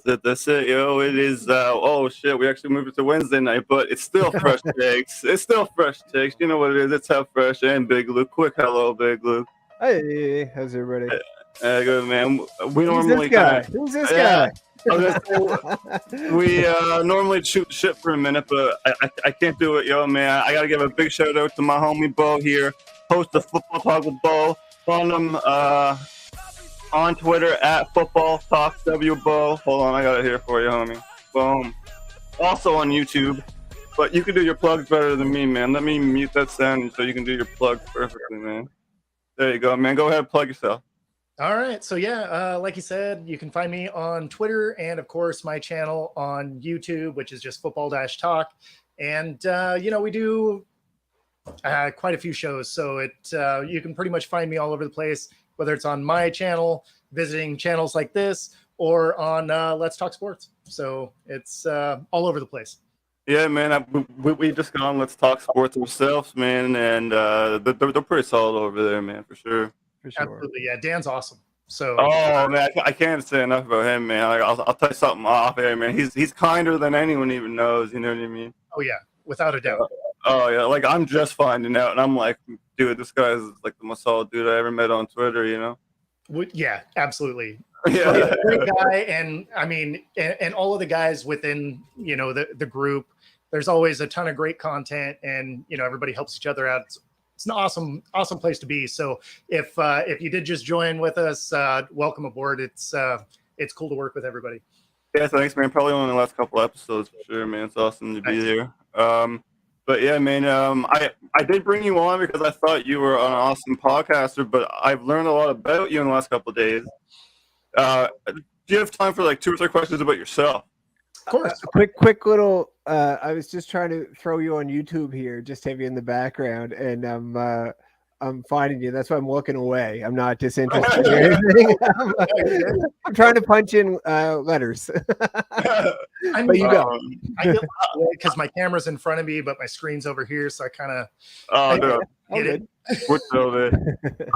is it. That's it, yo. It is. Oh shit, we actually moved it to Wednesday night, but it's still fresh takes. It's still fresh takes. You know what it is. It's How Fresh and Big Luke. Quick hello, Big Luke. Hey, how's everybody? Good man. We Who's normally this guy? kind of. Who's this Yeah. guy? We normally shoot shit for a minute, but I can't do it, yo, man. I gotta give a big shout out to my homie Bo here, host of Football Talk with Bo. Follow him on Twitter at Football Talk WBO. Hold on, I got it here for you, homie. Boom. Also on YouTube, but you can do your plugs better than me, man. Let me mute that sound so you can do your plugs perfectly, man. There you go, man. Go ahead, plug yourself. All right. So yeah, like you said, you can find me on Twitter and of course my channel on YouTube, which is just Football-Talk. And we do quite a few shows. So you can pretty much find me all over the place, whether it's on my channel, visiting channels like this, or on Let's Talk Sports. So it's all over the place. Yeah, man. We just got on Let's Talk Sports ourselves, man, and they're pretty solid over there, man, for sure. For sure. Absolutely, yeah. Dan's awesome. So. Oh man, I can't say enough about him, man. Like, I'll tell you something off air, man. He's kinder than anyone even knows. You know what I mean? Oh yeah, without a doubt. Oh yeah, like I'm just finding out, and I'm like, dude, this guy is like the most solid dude I ever met on Twitter. You know? Yeah, absolutely. Yeah, great guy, and I mean, and all of the guys within the group. There's always a ton of great content, and everybody helps each other out. It's an awesome place to be. So if you did just join with us, welcome aboard. It's cool to work with everybody. Yeah, thanks, man. Probably only the last couple episodes for sure, man. It's awesome to be here. But yeah, man, I did bring you on because I thought you were an awesome podcaster, but I've learned a lot about you in the last couple of days. Do you have time for like 2 or 3 questions about yourself? Of course. Quick little. I was just trying to throw you on YouTube here, just have you in the background, and I'm finding you. That's why I'm looking away. I'm not disinterested or anything. I'm trying to punch in letters. But you go. I get because my camera's in front of me, but my screen's over here, so I kind of. Oh no. Get it. We're still there.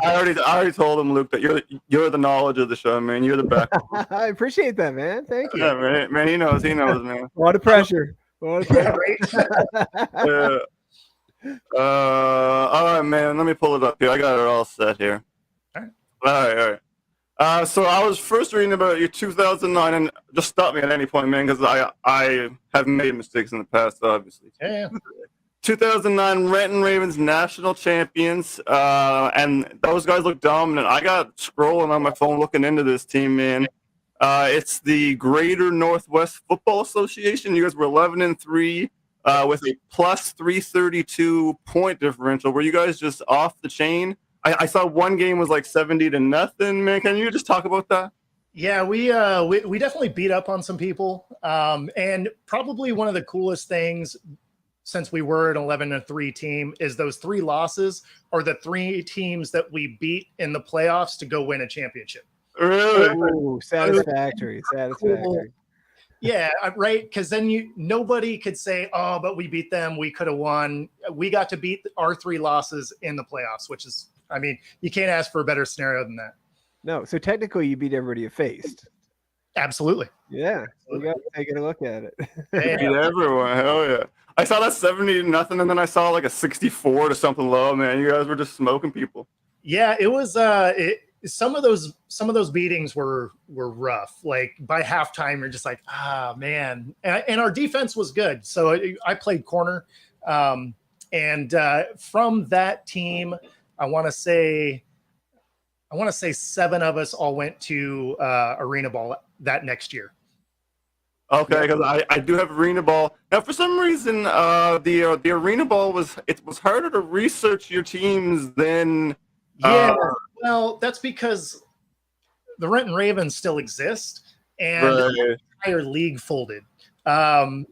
I already told him, Luke, that you're the knowledge of the show, man. You're the best. I appreciate that, man. Thank you. Yeah, man. He knows, man. A lot of pressure. Yeah. All right, man. Let me pull it up here. I got it all set here. All right. So I was first reading about your 2009, and just stop me at any point, man, because I have made mistakes in the past, obviously. Yeah. 2009 Renton Ravens national champions, and those guys look dominant. I got scrolling on my phone looking into this team, man. It's the Greater Northwest Football Association. You guys were 11-3 with a plus 332 point differential. Were you guys just off the chain? I saw one game was like 70-0, man. Can you just talk about that? Yeah, we definitely beat up on some people, and probably one of the coolest things, since we were an 11-3 team, is those 3 losses are the 3 teams that we beat in the playoffs to go win a championship. Really? Ooh, satisfactory. Yeah, right. Because then nobody could say, "Oh, but we beat them. We could have won." We got to beat our 3 losses in the playoffs, which is, I mean, you can't ask for a better scenario than that. No, so technically you beat everybody you faced. Absolutely. Yeah, you got to take a look at it. Beat everyone. Hell yeah. I saw that 70-0, and then I saw like a 64 to something low, man. You guys were just smoking people. Yeah, it was. Some of those beatings were rough. Like by halftime, you're just like, man. And our defense was good. So I played corner, and from that team, I want to say 7 of us all went to arena ball that next year. Okay, because I do have arena ball now. For some reason, the arena ball was harder to research your teams than. Yeah, well, that's because the Renton Ravens still exist, and the entire league folded.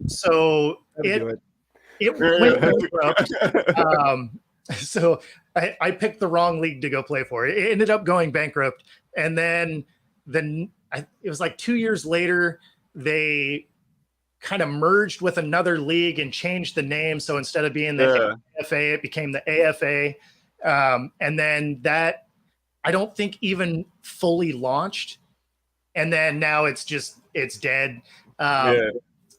So it went bankrupt. So I picked the wrong league to go play for. It ended up going bankrupt, and then it was like 2 years later, they kind of merged with another league and changed the name. So instead of being the AFA, it became the AFA. And then that, I don't think even fully launched and then now it's dead. Yeah.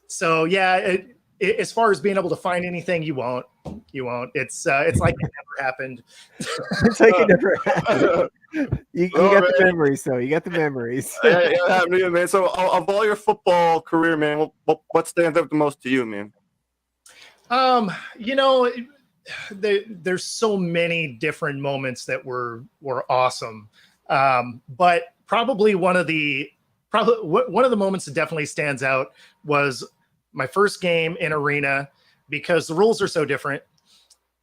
So yeah, as far as being able to find anything, you won't. It's like it never happened. It's like it never happened. You got the memories, though. You got the memories. Yeah, happened to you, man. So of all your football career, man, what stands out the most to you, man? You know, there's so many different moments that were awesome. But probably one of the moments that definitely stands out was my first game in arena, because the rules are so different.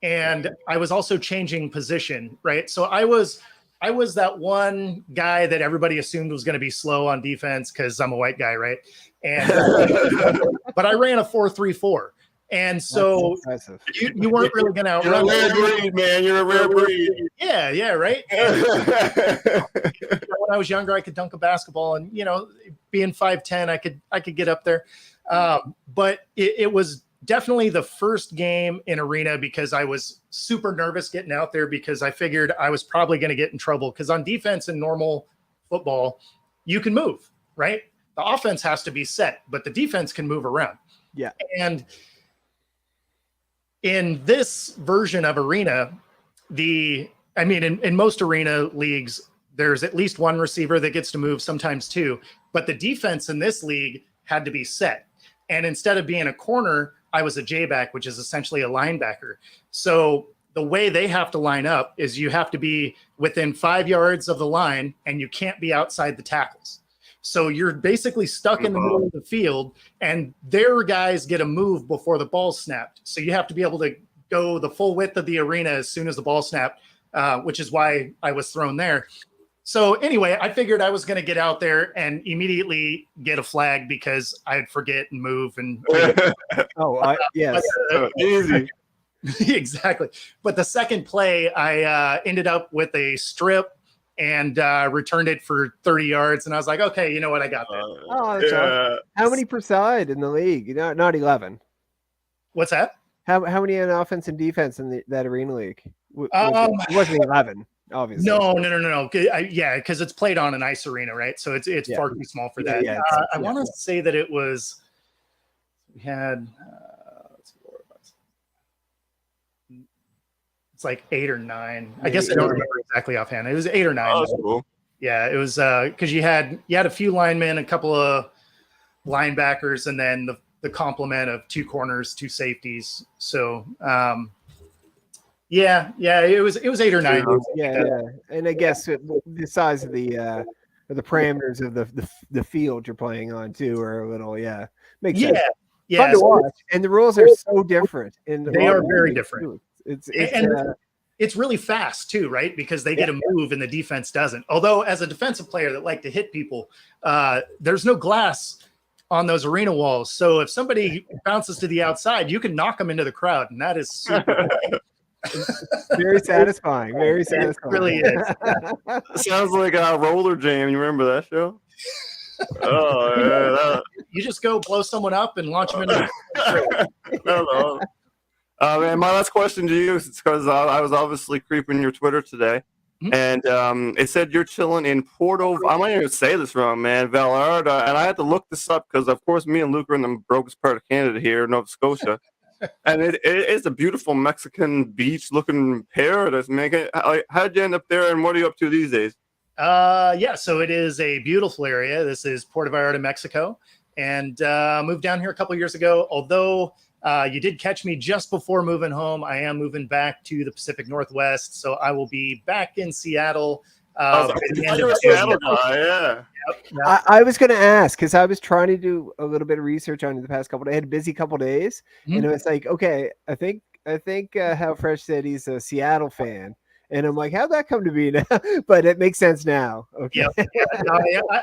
And I was also changing position, right? So I was that one guy that everybody assumed was going to be slow on defense because I'm a white guy, right? And but I ran a 4.34. And so you weren't really going to outrun. You're a rare breed, man. You're a rare breed. Yeah, right. And, when I was younger, I could dunk a basketball, and being 5'10", I could get up there. But it was definitely the first game in arena, because I was super nervous getting out there, because I figured I was probably going to get in trouble, because on defense in normal football, you can move, right? The offense has to be set, but the defense can move around. Yeah. And in this version of arena, in most arena leagues, there's at least one receiver that gets to move, sometimes two, but the defense in this league had to be set. And instead of being a corner, I was a J-back, which is essentially a linebacker. So the way they have to line up is you have to be within 5 yards of the line, and you can't be outside the tackles. So you're basically stuck in the middle of the field, and their guys get a move before the ball snapped. So you have to be able to go the full width of the arena as soon as the ball snapped, which is why I was thrown there. So anyway, I figured I was going to get out there and immediately get a flag, because I'd forget and move. And yes, easy. Exactly. But the second play, I ended up with a strip and returned it for 30 yards. And I was like, okay, you know what? I got that. that's awesome. How many per side in the league? Not 11. What's that? How many on offense and defense in that arena league? It wasn't 11, obviously. No. Yeah, because it's played on an ice arena, right? So it's far too small for that. I want to say that it was. We had. It's like 8 or 9. I guess I don't remember exactly offhand. It was 8 or 9. Oh, that's cool. Yeah, it was because you had a few linemen, a couple of linebackers, and then the complement of 2 corners, 2 safeties. So it was 8 or 9. Yeah. And I guess the size of the parameters of the field you're playing on too are a little makes sense. Yeah, fun to watch. And the rules are so different. They are very different. Too. It's really fast too, right? Because they get a move and the defense doesn't. Although as a defensive player that like to hit people, there's no glass on those arena walls. So if somebody bounces to the outside, you can knock them into the crowd, and that is super very satisfying. Very satisfying. It really is. Sounds like a Roller Jam. You remember that show? Oh, yeah. You just go blow someone up and launch them into No. Man, my last question to you is because I was obviously creeping your Twitter today, and it said you're chilling in Porto. I might even say this wrong, man. Vallarta, and I had to look this up because, of course, me and Luke are in the brokest part of Canada here, Nova Scotia, and it is a beautiful Mexican beach-looking paradise, man. How'd you end up there, and what are you up to these days? So it is a beautiful area. This is Puerto Vallarta, Mexico, and moved down here a couple years ago. Although you did catch me just before moving home, I am moving back to the Pacific Northwest, so I will be back in Seattle. By the end of Seattle guy, yeah. Yep. I was going to ask, because I was trying to do a little bit of research on it the past couple of days. I had a busy couple of days, and it was like, okay, I think How Fresh said he's a Seattle fan. And I'm like, how'd that come to be now? But it makes sense now. Okay.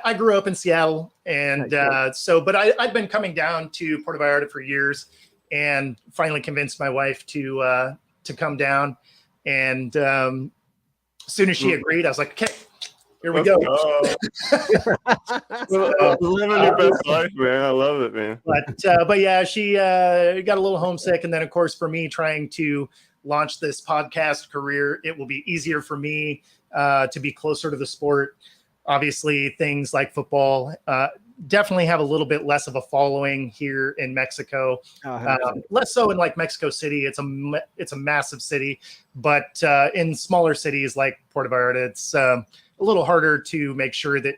I grew up in Seattle, and but I'd been coming down to Puerto Vallarta for years, and finally convinced my wife to come down. And as soon as she agreed, I was like, okay, here we go. Living your best life, man. I love it, man. But yeah, she got a little homesick, and then of course for me trying to launch this podcast career, it will be easier for me to be closer to the sport. obviously things like football definitely have a little bit less of a following here in Mexico. Less so in like Mexico City. It's a massive city, but in smaller cities like Puerto Vallarta, it's a little harder to make sure that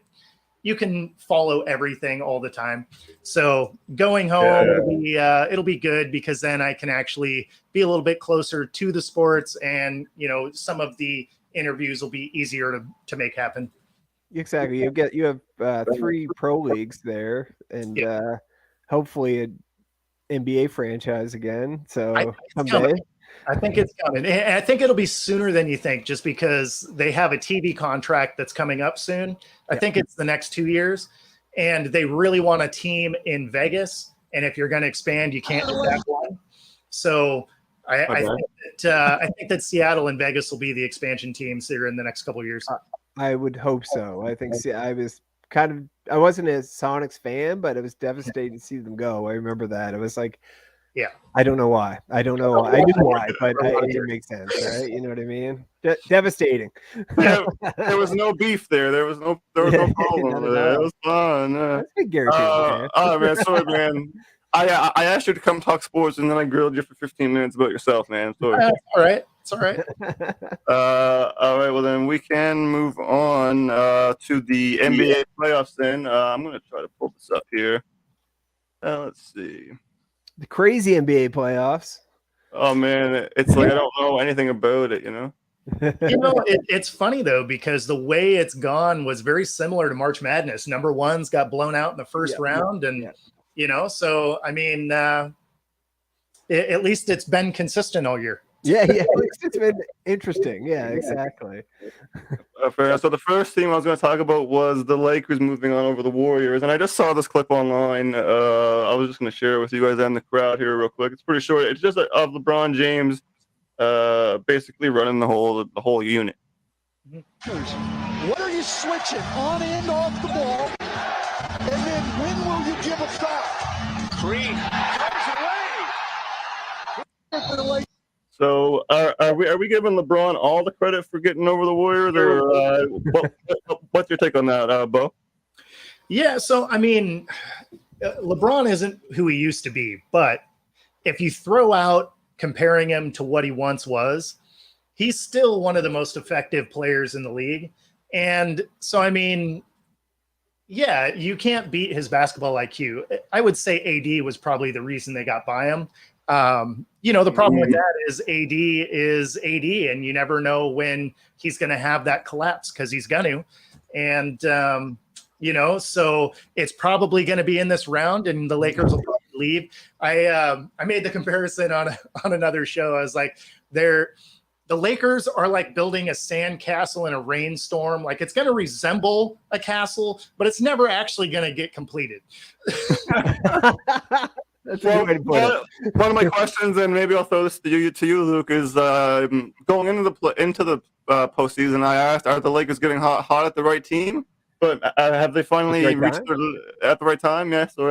you can follow everything all the time. So going home, it'll be good, because then I can actually be a little bit closer to the sports, and some of the interviews will be easier to make happen. Exactly. You have 3 pro leagues there, and hopefully an NBA franchise again. So someday. I think it's coming. And I think it'll be sooner than you think, just because they have a TV contract that's coming up soon. I think it's the next 2 years, and they really want a team in Vegas. And if you're going to expand, you can't do that one. So I think that Seattle and Vegas will be the expansion teams here in the next couple of years. I would hope so. I think I wasn't a Sonics fan, but it was devastating to see them go. I remember that. It was like, I don't know why. I don't know. I knew why, but it didn't make sense, right? You know what I mean? Devastating. Yeah, there was no beef there. There was no problem there. It was fun. That's a big guarantee. Oh man, sorry, man. I asked you to come talk sports, and then I grilled you for 15 minutes about yourself, man. Sorry. All right. It's all right. All right. Well, then we can move on to the NBA playoffs. Then I'm going to try to pull this up here. Let's see. The crazy NBA playoffs. Oh man, it's like I don't know anything about it. It's funny though, because the way it's gone was very similar to March Madness. Number ones got blown out in the first round, and so I mean, at least it's been consistent all year. Yeah, at least it's been interesting. Yeah, exactly. Fair. So the first team I was going to talk about was the Lakers moving on over the Warriors, and I just saw this clip online. I was just going to share it with you guys and the crowd here real quick. It's pretty short. It's just of LeBron James basically running the whole unit. What are you switching on and off the ball? And then when will you give a foul? Green comes away. So are we giving LeBron all the credit for getting over the Warriors, or what's your take on that, Bo? Yeah, so I mean, LeBron isn't who he used to be, but if you throw out comparing him to what he once was, he's still one of the most effective players in the league. And so, I mean, yeah, you can't beat his basketball IQ. I would say AD was probably the reason they got by him. The problem with that is AD, and you never know when he's going to have that collapse, because he's going to. And, so it's probably going to be in this round, and the Lakers will probably leave. I made the comparison on another show. I was like, the Lakers are like building a sand castle in a rainstorm. Like, it's going to resemble a castle, but it's never actually going to get completed. That's a good way to put it. One of my questions, and maybe I'll throw this to you, Luke, is going into the postseason. I asked, are the Lakers getting hot at the right team? But have they finally reached at the right time? Yes. So,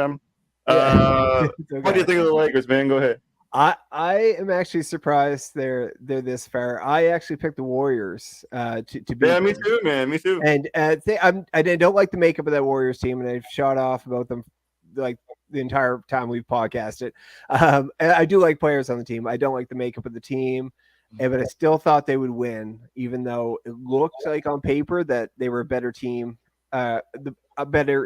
what do you think of the Lakers, man? Go ahead. I am actually surprised they're this far. I actually picked the Warriors to be. Yeah, me too, man. Me too. And I don't like the makeup of that Warriors team, and I've shot off about them like the entire time we've podcasted. And I do like players on the team. I don't like the makeup of the team, but I still thought they would win, even though it looked like on paper that they were a better team. The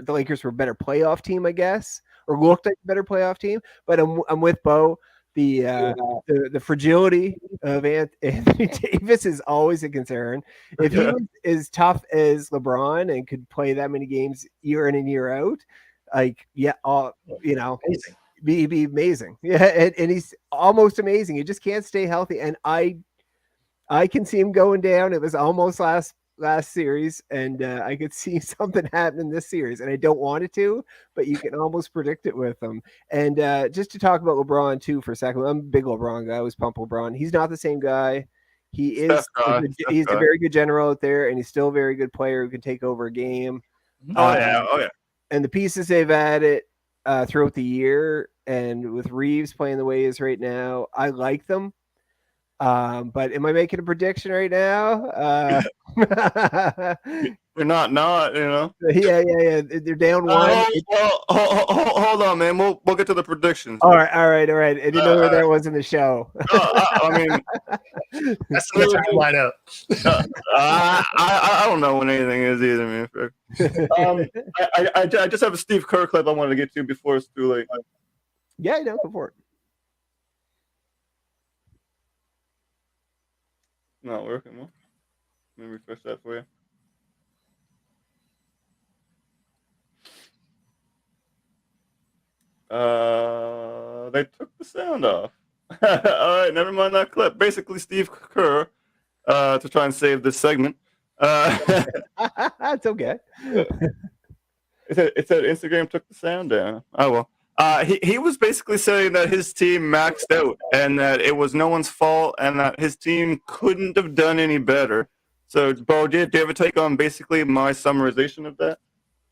Lakers were a better playoff team, I guess, or looked like a better playoff team. But I'm with Bo. The fragility of Anthony Davis is always a concern. If he was as tough as LeBron and could play that many games year in and year out, like Amazing. Be amazing. Yeah, and he's almost amazing. He just can't stay healthy, and I can see him going down. It was almost last series, and I could see something happening this series, and I don't want it to, but you can almost predict it with them. And just to talk about LeBron too for a second, I'm a big LeBron guy. I always pump LeBron. He's not the same guy. He is he's a very good general out there, and he's still a very good player who can take over a game. Oh yeah. And the pieces they've added throughout the year, and with Reeves playing the way he is right now, I like them. But am I making a prediction right now? They're not, you know. Yeah. They're down one. Hold on, man. We'll get to the predictions. All right. I didn't know where that was in the show. I mean, That's the timeline up. I don't know when anything is either, man. I just have a Steve Kerr clip I wanted to get to before it's too late. Yeah, no, go for it. Not working. Well, let me refresh that for you. They took the sound off. All right, never mind that clip. Basically, Steve Kerr, to try and save this segment. It's okay. It said Instagram took the sound down. Oh well. He was basically saying that his team maxed out and that it was no one's fault and that his team couldn't have done any better. So, Bo, do you have a take on basically my summarization of that?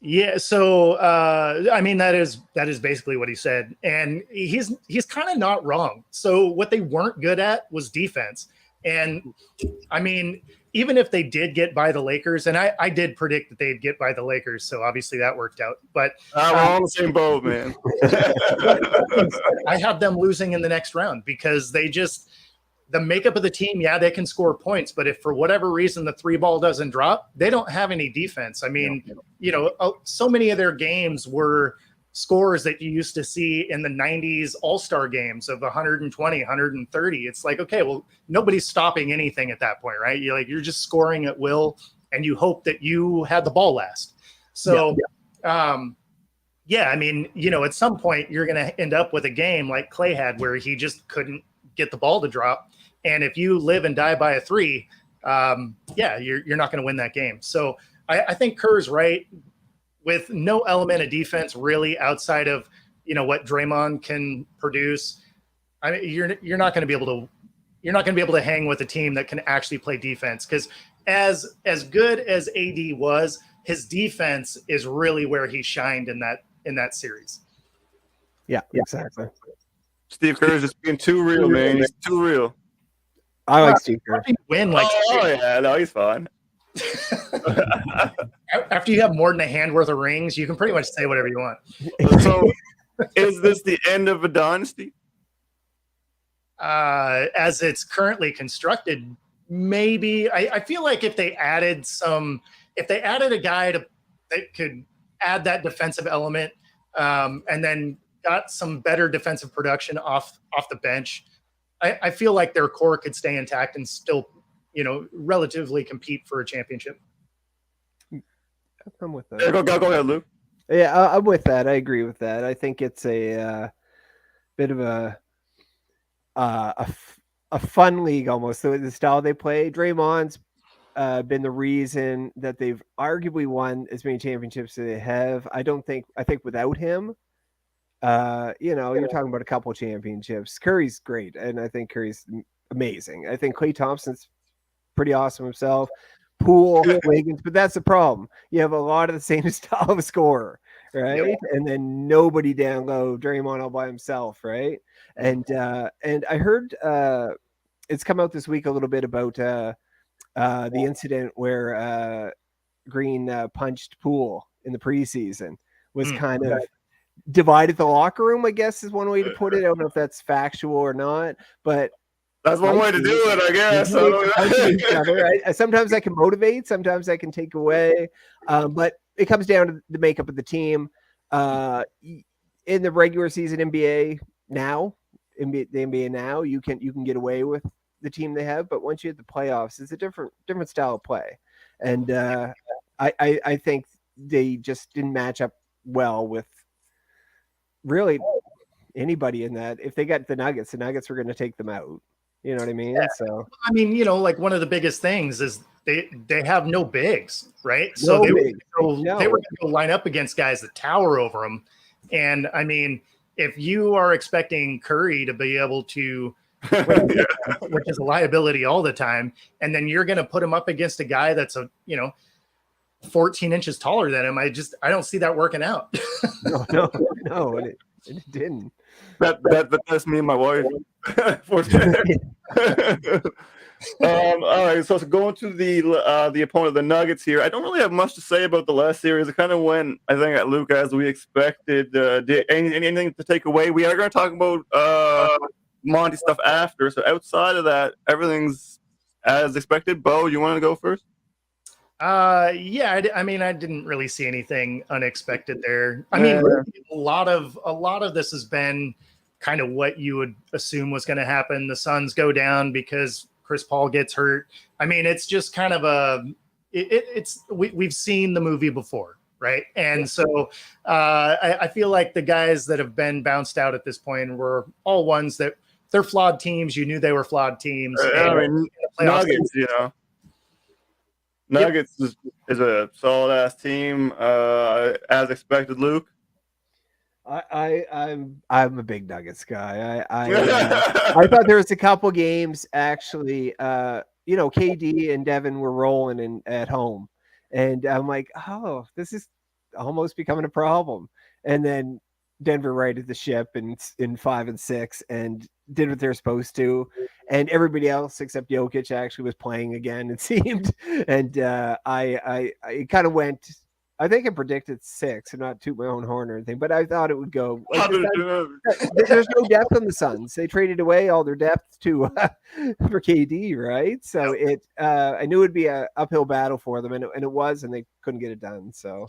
Yeah, so I mean that is basically what he said, and he's kind of not wrong. So what they weren't good at was defense, and I mean even if they did get by the Lakers, and I did predict that they'd get by the Lakers, so obviously that worked out. But we're all on the same boat, man. I have them losing in the next round because the makeup of the team, yeah, they can score points, but if for whatever reason the three ball doesn't drop, they don't have any defense. I mean, so many of their games were scores that you used to see in the 90s All-Star games of 120, 130. It's like, okay, well, nobody's stopping anything at that point, right? You're just scoring at will, and you hope that you had the ball last. So, I mean, at some point you're going to end up with a game like Clay had where he just couldn't get the ball to drop. And if you live and die by a three, you're not going to win that game. So I think Kerr's right with no element of defense really outside of, what Draymond can produce. I mean, you're not going to be able to hang with a team that can actually play defense, because as good as AD was, his defense is really where he shined in that series. Yeah, exactly. Steve Kerr is just being too real, man. He's too real. I like Steve Kerr. Win he's fine. After you have more than a hand worth of rings, you can pretty much say whatever you want. So, is this the end of a dynasty? As it's currently constructed, maybe. I feel like if they added a guy that could add that defensive element, and then got some better defensive production off the bench, I feel like their core could stay intact and still, relatively compete for a championship. I'm with that. Yeah, go ahead, Luke. Yeah, I'm with that. I agree with that. I think it's a bit of a fun league almost. The style they play. Draymond's been the reason that they've arguably won as many championships as they have. I think without him, you're talking about a couple championships. Curry's great, and I think Curry's amazing. I think Klay Thompson's pretty awesome himself. Poole, Wiggins, but that's the problem. You have a lot of the same style of scorer, right? Yep. And then nobody down low, Draymond all by himself, right? And I heard it's come out this week a little bit about the incident where Green punched Poole in the preseason. Was kind of divided the locker room, I guess is one way to put it. I don't know if that's factual or not, but that's one way to do it, I guess. Sometimes that can motivate, sometimes that can take away, but it comes down to the makeup of the team. In the regular season NBA now, the NBA now, you can get away with the team they have, but once you hit the playoffs, it's a different style of play, and I think they just didn't match up well with really anybody in that. If they got the Nuggets were going to take them out. You know what I mean? Yeah. So I mean, like one of the biggest things is they have no bigs, right? So they were going to go line up against guys that tower over them. And I mean, if you are expecting Curry to be able to, which is a liability all the time, and then you're going to put him up against a guy that's 14 inches taller than him, I don't see that working out. No, it didn't. That's me and my wife. All right, so going to the opponent, the Nuggets here. I don't really have much to say about the last series. It kind of went, I think, at Luke as we expected. Anything to take away? We are going to talk about Monty stuff after. So outside of that, everything's as expected. Bo, you want to go first? Yeah, I mean, I didn't really see anything unexpected there. I mean, a lot of this has been kind of what you would assume was going to happen. The Suns go down because Chris Paul gets hurt. I mean, it's just kind of we've seen the movie before, right? And so I feel like the guys that have been bounced out at this point were all ones that they're flawed teams. You knew they were flawed teams. I mean, Nuggets, Nuggets is a solid ass team, as expected. Luke, I'm a big Nuggets guy. I thought there was a couple games actually. KD and Devin were rolling at home, and I'm like, oh, this is almost becoming a problem. And then Denver righted the ship in 5 and 6 and did what they're supposed to, and everybody else except Jokic actually was playing again, it seemed. And I kind of went. I think I predicted 6, and not toot my own horn or anything, but I thought it would go. There's no depth on the Suns. They traded away all their depth for KD, right? So I knew it'd be an uphill battle for them, and it was, and they couldn't get it done. So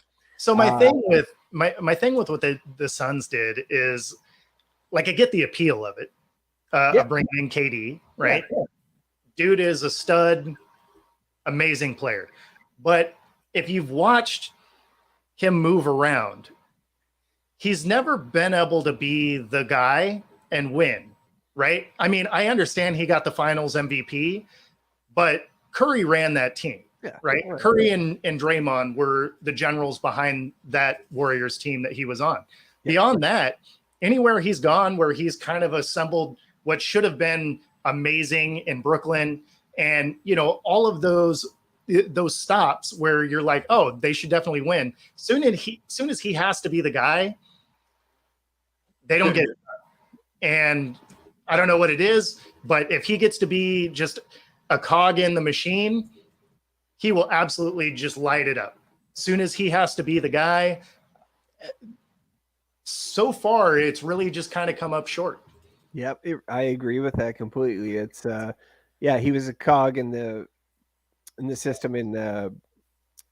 my thing with what the Suns did is, like, I get the appeal of it, of bringing in KD, right? Yeah. Dude is a stud, amazing player, but if you've watched him move around, he's never been able to be the guy and win, right? I mean, I understand he got the finals MVP, but Curry ran that team, right? Curry and Draymond were the generals behind that Warriors team that he was on. Beyond that, anywhere he's gone where he's kind of assembled what should have been amazing in Brooklyn, and all of those stops where you're like, oh, they should definitely win. Soon as he has to be the guy, they don't get it. And I don't know what it is, but if he gets to be just a cog in the machine, he will absolutely just light it up. Soon as he has to be the guy, so far it's really just kind of come up short. Yep, I agree with that completely. It's he was a cog in the system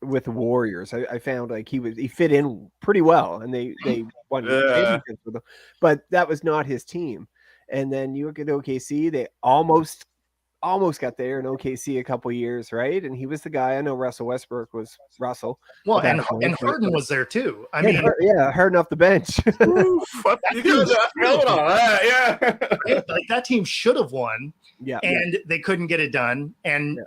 with the Warriors. I found like he fit in pretty well, and they won championships with him, but that was not his team. And then you look at OKC, they almost got there in OKC a couple years, right? And he was the guy. I know Russell Westbrook was Russell. Well, and Harden was there too. I mean, Harden off the bench. Like that team should have won. And they couldn't get it done. And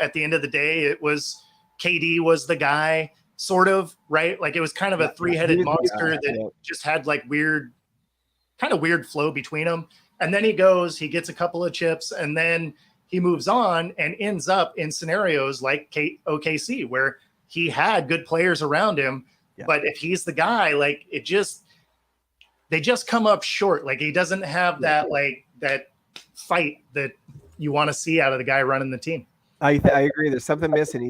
at the end of the day, it was KD was the guy, sort of, right? Like it was kind of a three-headed monster that just had like weird flow between them. And then he gets a couple of chips, and then he moves on and ends up in scenarios like OKC, where he had good players around him. But if he's the guy, like they just come up short. Like he doesn't have that fight that you want to see out of the guy running the team. I agree. There's something missing.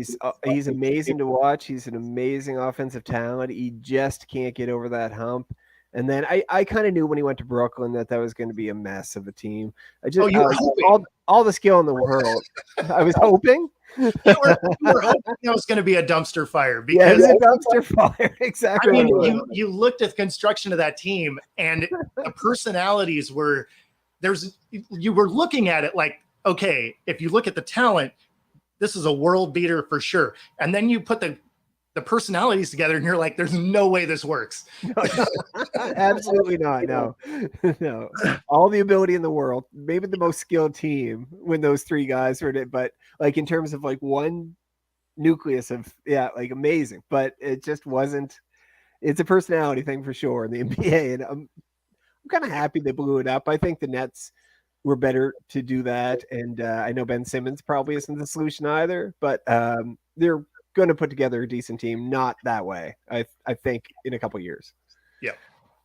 He's amazing to watch. He's an amazing offensive talent. He just can't get over that hump. And then I kind of knew when he went to Brooklyn that was going to be a mess of a team. All the skill in the world. I was hoping. You were hoping it was going to be a dumpster fire. Because it was a dumpster fire. Exactly. I mean, you looked at the construction of that team, and the personalities were you were looking at it like, okay, if you look at the talent, this is a world beater for sure. And then you put the personalities together, and you're like, there's no way this works. No, absolutely not. No. All the ability in the world, maybe the most skilled team when those three guys were in it, but like in terms of like one nucleus of like amazing, but it just wasn't. It's a personality thing for sure in the NBA, and I'm kind of happy they blew it up. I think the Nets were better to do that, and I know Ben Simmons probably isn't the solution either, but they're going to put together a decent team, not that way. I think in a couple years. Yeah.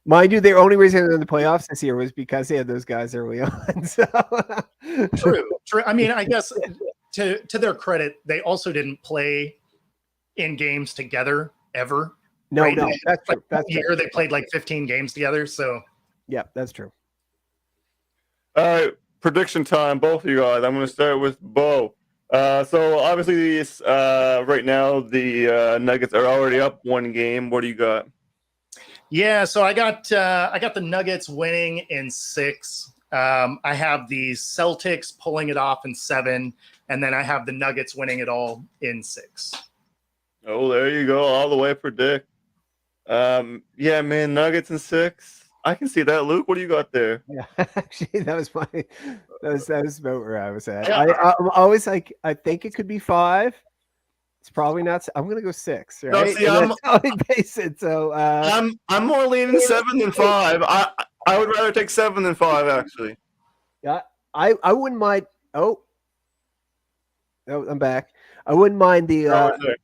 Mind you, their only reason they're in the playoffs this year was because they had those guys early on. So True. I mean, I guess to their credit, they also didn't play in games together ever. No, right? no, that's true. That's year true. they played like 15 games together. So Yeah, that's true. All right, prediction time, both of you guys. I'm going to start with Bo. So obviously, right now the Nuggets are already up one game. What do you got? yeah, so I got the Nuggets winning in 6. I have the Celtics pulling it off in 7, and then I have the Nuggets winning it all in 6. Oh, there you go, all the way for Dick. Yeah, man, Nuggets in 6. I can see that. Luke, what do you got there? Yeah, actually, that was about where I was at. Yeah. I'm always like, I think it could be 5. It's probably not. I'm gonna go 6. Right? No, see, that's how I base it. So I'm more leaning 7 than 5. I would rather take 7 than 5, actually. yeah, I wouldn't mind. Oh, I'm back. I wouldn't mind the.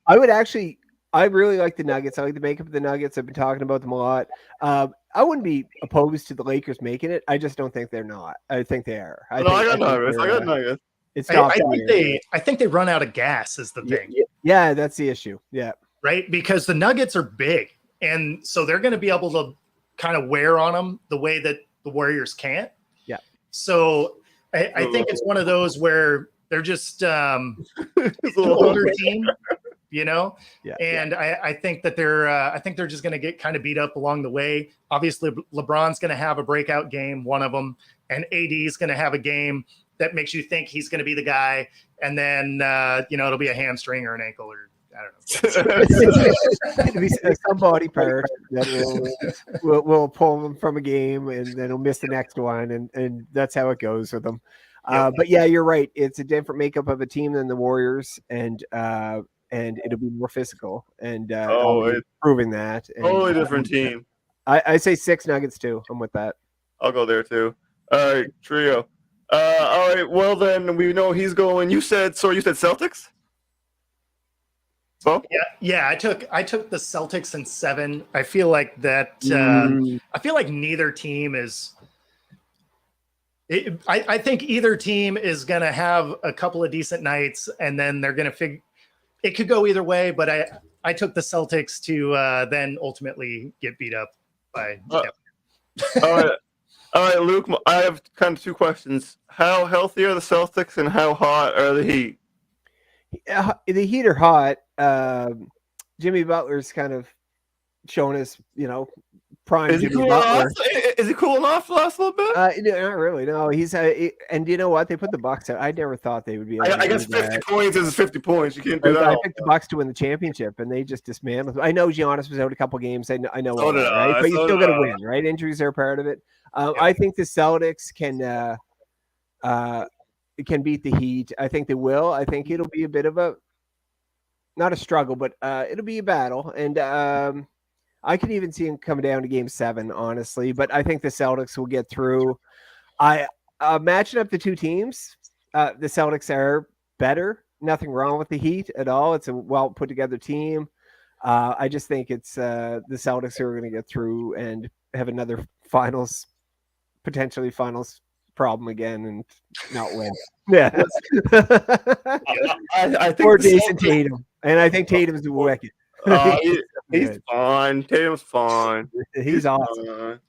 I would actually. I really like the Nuggets. I like the makeup of the Nuggets. I've been talking about them a lot. I wouldn't be opposed to the Lakers making it. I just don't think they're not. I think they are. I got Nuggets. It's I think they run out of gas is the thing. Yeah, that's the issue. Yeah. Right? Because the Nuggets are big. And so they're going to be able to kind of wear on them the way that the Warriors can't. Yeah. So I think it's one of those where they're just an older team. You know, and I think that they're just going to get kind of beat up along the way. Obviously, LeBron's going to have a breakout game, one of them, and AD is going to have a game that makes you think he's going to be the guy, and then it'll be a hamstring or an ankle or I don't know. It'll be some body part that will pull them from a game, and then he'll miss the next one, and that's how it goes with them. But yeah, you're right. It's a different makeup of a team than the Warriors, and it'll be more physical, and it's proving that. And, totally different team. I say 6 Nuggets too. I'm with that. I'll go there too. All right, trio. All right, well then we know he's going. You said Celtics? So? Yeah. I took the Celtics in 7. I feel like that. I feel like neither team is. I think either team is going to have a couple of decent nights, and then they're going to figure. It could go either way, but I took the Celtics to then ultimately get beat up by. All right, Luke. I have kind of 2 questions. How healthy are the Celtics, and how hot are the Heat? The Heat are hot. Jimmy Butler's kind of showing us, prime. Is he cooling off? Is he cooling off the last little bit? Not really. No, he's and you know what? They put the Bucks out. I never thought they would be. I guess 50 points is 50 points. You can't do that. I picked the Bucks to win the championship, and they just dismantled. I know Giannis was out a couple games. I know, so right? But you still got to win, right? Injuries are a part of it. I think the Celtics can beat the Heat. I think they will. I think it'll be a bit of not a struggle, but it'll be a battle, and I could even see him coming down to Game 7, honestly. But I think the Celtics will get through. Matching up the 2 teams, the Celtics are better. Nothing wrong with the Heat at all. It's a well put together team. I just think it's the Celtics who are going to get through and have another potentially finals problem again and not win. Yeah. I think or Jason Tatum. And I think Tatum's wicked. He's fine. Tatum's fine. He's awesome.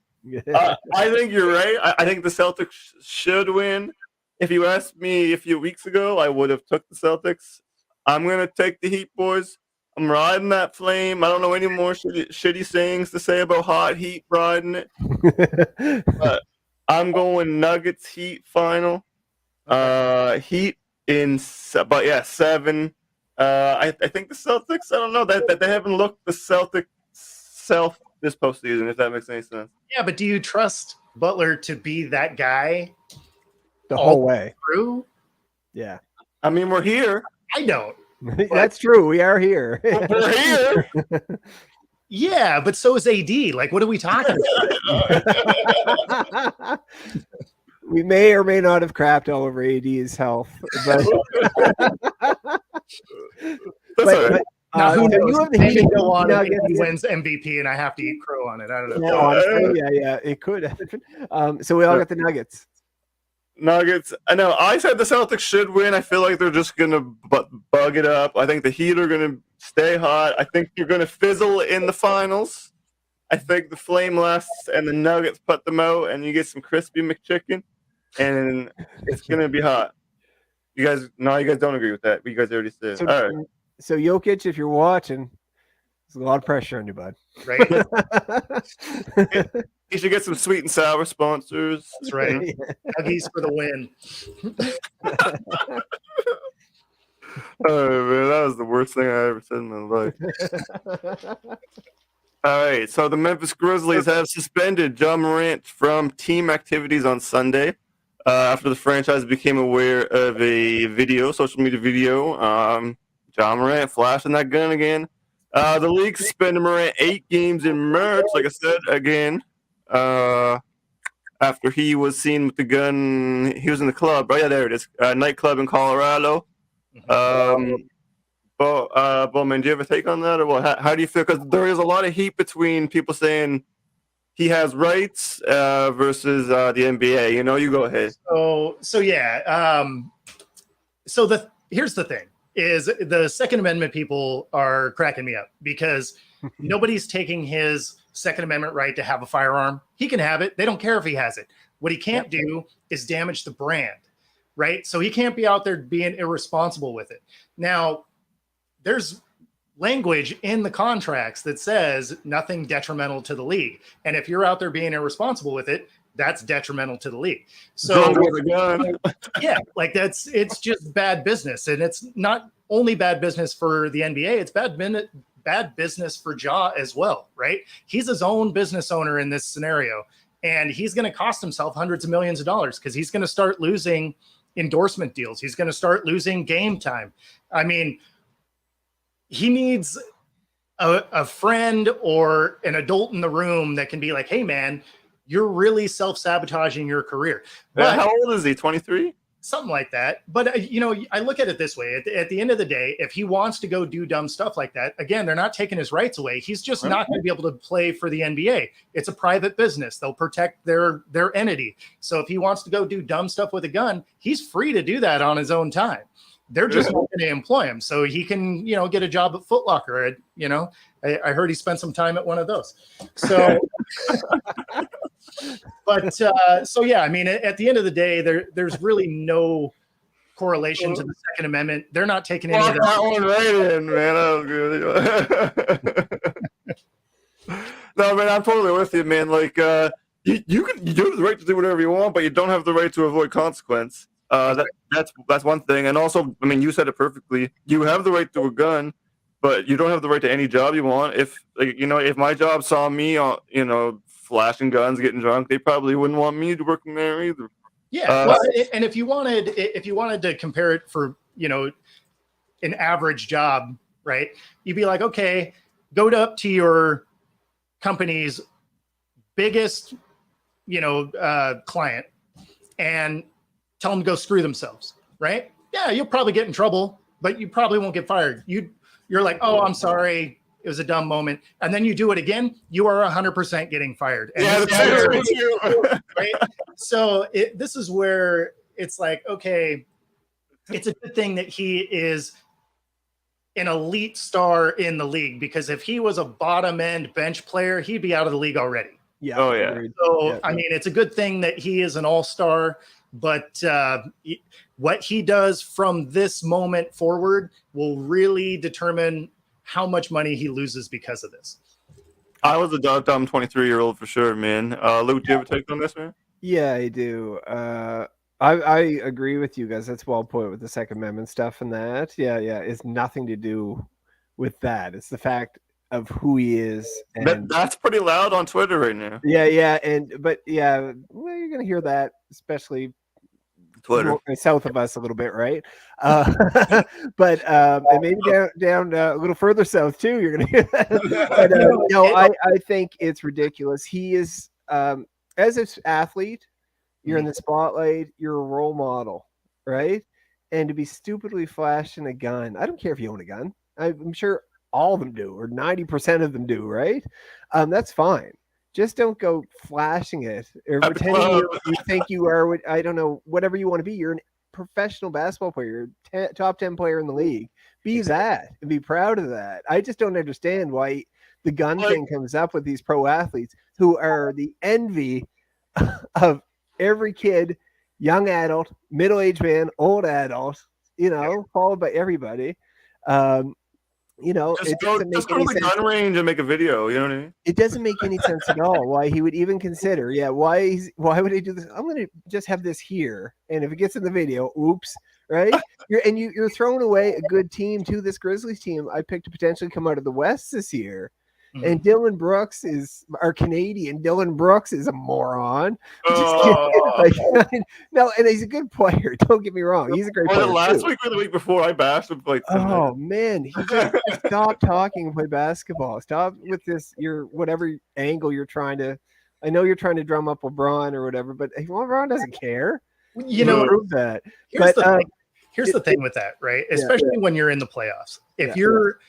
I think you're right. I think the Celtics should win. If you asked me a few weeks ago, I would have took the Celtics. I'm going to take the Heat, boys. I'm riding that flame. I don't know any more shitty sayings to say about hot Heat riding it. But I'm going Nuggets Heat final. Heat in, but yeah, 7. I think the Celtics, I don't know, that they haven't looked the Celtics self this postseason, if that makes any sense. Yeah, but do you trust Butler to be that guy the whole way through? Yeah. I mean, we're here. I don't. That's true. We are here. We're here. Yeah, but so is AD. Like, what are we talking about? We may or may not have crapped all over AD's health, but now who knows? You have the Heat go on and he wins MVP, and I have to eat crow on it. I don't know. Honestly, yeah, it could happen. So we all got the Nuggets. Nuggets. I know. I said the Celtics should win. I feel like they're just gonna bug it up. I think the Heat are gonna stay hot. I think you're gonna fizzle in the finals. I think the Flame lasts and the Nuggets put them out, and you get some crispy McChicken, and it's gonna be hot. You guys don't agree with that. But you guys already said. All right. So Jokic, if you're watching, there's a lot of pressure on you, bud. Right? You should get some sweet and sour sponsors. That's right. Huggies for the win. Oh man, that was the worst thing I ever said in my life. All right, so the Memphis Grizzlies have suspended Ja Morant from team activities on Sunday after the franchise became aware of a social media video. Ja Morant flashing that gun again. The league suspended Morant 8 games in March, like I said, again. After he was seen with the gun, he was in the club. Right, yeah, there it is. Nightclub in Colorado. Bowman, do you have a take on that, or what? How do you feel? Because there is a lot of heat between people saying he has rights versus the NBA. You know, you go ahead. So yeah. Here's the thing: is the Second Amendment people are cracking me up because nobody's taking his Second Amendment right to have a firearm. He can have it. They don't care if he has it. What he can't do is damage the brand, right? So he can't be out there being irresponsible with it. Now, there's language in the contracts that says nothing detrimental to the league. And if you're out there being irresponsible with it, that's detrimental to the league. So yeah, like it's just bad business. And it's not only bad business for the NBA, it's bad business for Ja as well, right? He's his own business owner in this scenario, and he's going to cost himself hundreds of millions of dollars because he's going to start losing endorsement deals. He's going to start losing game time. I mean, he needs a friend or an adult in the room that can be like, hey, man, you're really self-sabotaging your career. But, how old is he? 23? Something like that. But, I look at it this way. At the end of the day, if he wants to go do dumb stuff like that, again, they're not taking his rights away. He's just not going to be able to play for the NBA. It's a private business. They'll protect their entity. So if he wants to go do dumb stuff with a gun, he's free to do that on his own time. They're just not going to employ him. So he can, get a job at Foot Locker. I heard he spent some time at one of those. So, yeah, I mean, at the end of the day, there's really no correlation to the Second Amendment. They're not taking any of that one right in, man. That was good. No, man, I'm totally with you, man. Like, you do have the right to do whatever you want, but you don't have the right to avoid consequence. That's one thing. And also, I mean, you said it perfectly. You have the right to a gun, but you don't have the right to any job you want. If my job saw me, flashing guns, getting drunk, they probably wouldn't want me to work in there either. Yeah. And if you wanted to compare it for, an average job, right? You'd be like, okay, go up to your company's biggest, client and tell them to go screw themselves, right? Yeah, you'll probably get in trouble, but you probably won't get fired. You're like, oh, I'm sorry, it was a dumb moment. And then you do it again, you are 100% getting fired. And right? So this is where it's like, okay, it's a good thing that he is an elite star in the league, because if he was a bottom end bench player, he'd be out of the league already. Yeah. Oh, yeah. So, yeah. I mean, it's a good thing that he is an all-star, but what he does from this moment forward will really determine how much money he loses because of this. I was a dumb 23-year-old for sure, man. Luke, do you have a take on this, man? Yeah, I do. I agree with you guys. That's well put with the Second Amendment stuff and that. Yeah. It's nothing to do with that. It's the fact of who he is. And that's pretty loud on Twitter right now. Yeah. But you're going to hear that, especially Twitter south of us a little bit, right? But and maybe down a little further south too, you're going to hear that. But, I think it's ridiculous. He is, as an athlete, you're in the spotlight, you're a role model, right? And to be stupidly flashing a gun, I don't care if you own a gun. I'm sure all of them do, or 90% of them do, right? That's fine. just don't go flashing it or At the pretending club. you think you are what I don't know, whatever you want to be. You're a professional basketball player, top 10 player in the league. Be that and be proud of that. I just don't understand why the gun thing comes up with these pro athletes who are the envy of every kid, young adult, middle-aged man, old adult, followed by everybody. Just It go doesn't to make any the sense. gun range and make a video. You know what I mean? It doesn't make any sense at all why he would even consider. Yeah, why would he do this? I'm going to just have this here, and if it gets in the video, oops, right? You're throwing away a good team to this Grizzlies team. I picked to potentially come out of the West this year. And Dylan Brooks is our Canadian. Dylan Brooks is a moron. No, and he's a good player. Don't get me wrong. He's a great player. Last week or the week before, I bashed him like 10 minutes. Man, he just stop talking and play basketball. Stop with this. Your whatever angle you're trying to. I know you're trying to drum up LeBron or whatever, but LeBron doesn't care. Prove that. Here's the thing with that, right? Especially when you're in the playoffs. If you're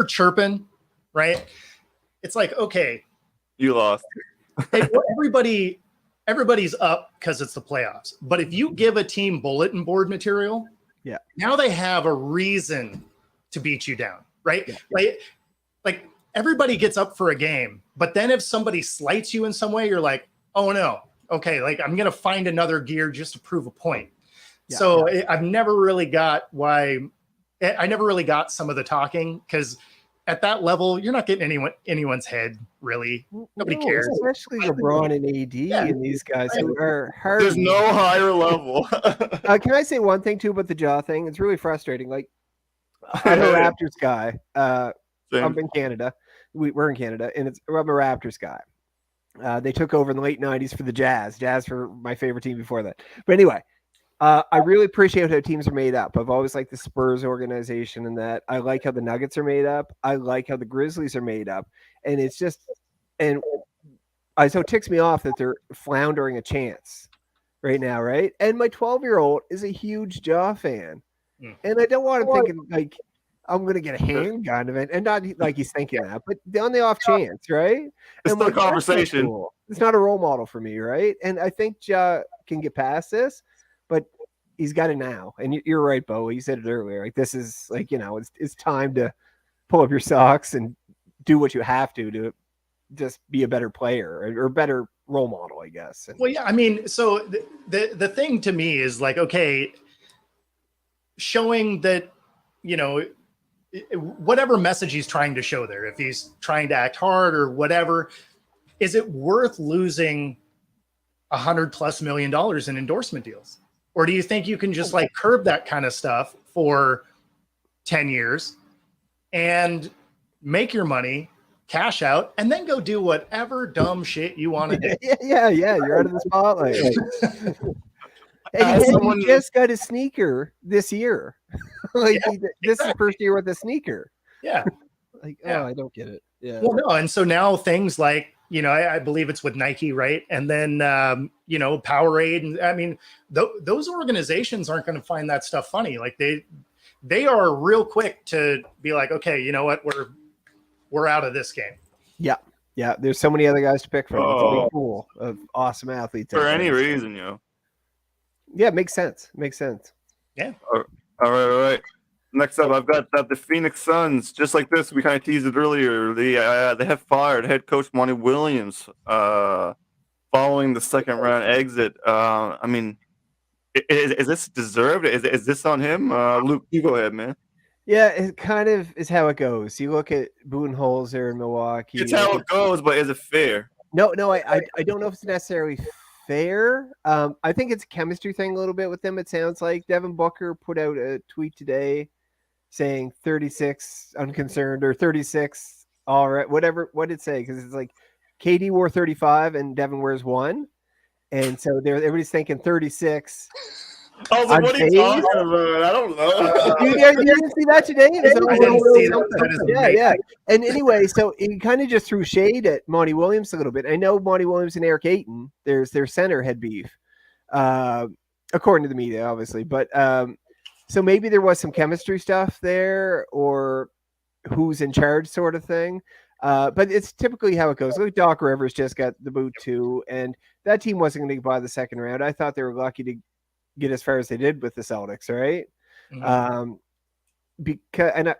chirping, right? It's like, okay, you lost. Everybody's up because it's the playoffs. But if you give a team bulletin board material, now they have a reason to beat you down, right? Yeah. Like everybody gets up for a game, but then if somebody slights you in some way, you're like, oh no, okay, like I'm gonna find another gear just to prove a point. I've never really got some of the talking because at that level, you're not getting anyone's head, really. Nobody cares. Especially LeBron and AD and these guys who are hard. There's no higher level. Can I say one thing, too, about the jaw thing? It's really frustrating. Like, I'm a Raptors guy. I'm in Canada. We're in Canada, and I'm a Raptors guy. They took over in the late 90s for the Jazz. Jazz for my favorite team before that. But anyway, I really appreciate how teams are made up. I've always liked the Spurs organization and that. I like how the Nuggets are made up. I like how the Grizzlies are made up. And it's just – so it ticks me off that they're floundering a chance right now, right? And my 12-year-old is a huge Jaw fan. And I don't want him thinking, like, I'm going to get a handgun of it. And not like he's thinking that, but on the off chance, right? It's not a conversation. Cool. It's not a role model for me, right? And I think Ja can get past this. But he's got it now. And you're right, Bo. You said it earlier. Like, this is like, it's time to pull up your socks and do what you have to just be a better player or better role model, I guess. Well, yeah, I mean, so the thing to me is like, okay, showing that, whatever message he's trying to show there, if he's trying to act hard or whatever, is it worth losing $100+ million in endorsement deals? Or do you think you can just like curb that kind of stuff for 10 years and make your money, cash out, and then go do whatever dumb shit you want to do? Yeah. You're out of the spotlight. And he just got a sneaker this year. This is the first year with a sneaker. Yeah. I don't get it. Yeah. Well, no. And so now things like, I believe it's with Nike, right? And then, Powerade. And I mean, those organizations aren't going to find that stuff funny. Like they are real quick to be like, okay, you know what? We're out of this game. Yeah. Yeah. There's so many other guys to pick from. It's really cool of awesome athletes. For any reason, Yeah. Makes sense. Yeah. All right. Next up, I've got the Phoenix Suns. Just like this, we kind of teased it earlier. They have fired head coach Monty Williams following the second round exit. I mean, is this deserved? Is this on him? Luke, you go ahead, man. Yeah, it kind of is how it goes. You look at Budenholzer in Milwaukee. It's how it goes, but is it fair? No, I don't know if it's necessarily fair. I think it's a chemistry thing a little bit with them. It sounds like Devin Booker put out a tweet today saying 36 unconcerned or 36 all right, whatever. What did it say? Because it's like KD wore 35 and Devin wears 1, and so everybody's thinking 36. I was like, what are you talking about? I don't know. You didn't see that today? I didn't see that. Yeah. And anyway, so he kind of just threw shade at Monty Williams a little bit. I know Monty Williams and Eric Ayton, there's their center head beef, according to the media, obviously. But so maybe there was some chemistry stuff there or who's in charge sort of thing. But it's typically how it goes. Look, Doc Rivers just got the boot too, and that team wasn't going to get by the second round. I thought they were lucky to get as far as they did with the Celtics, right? Mhm. Because and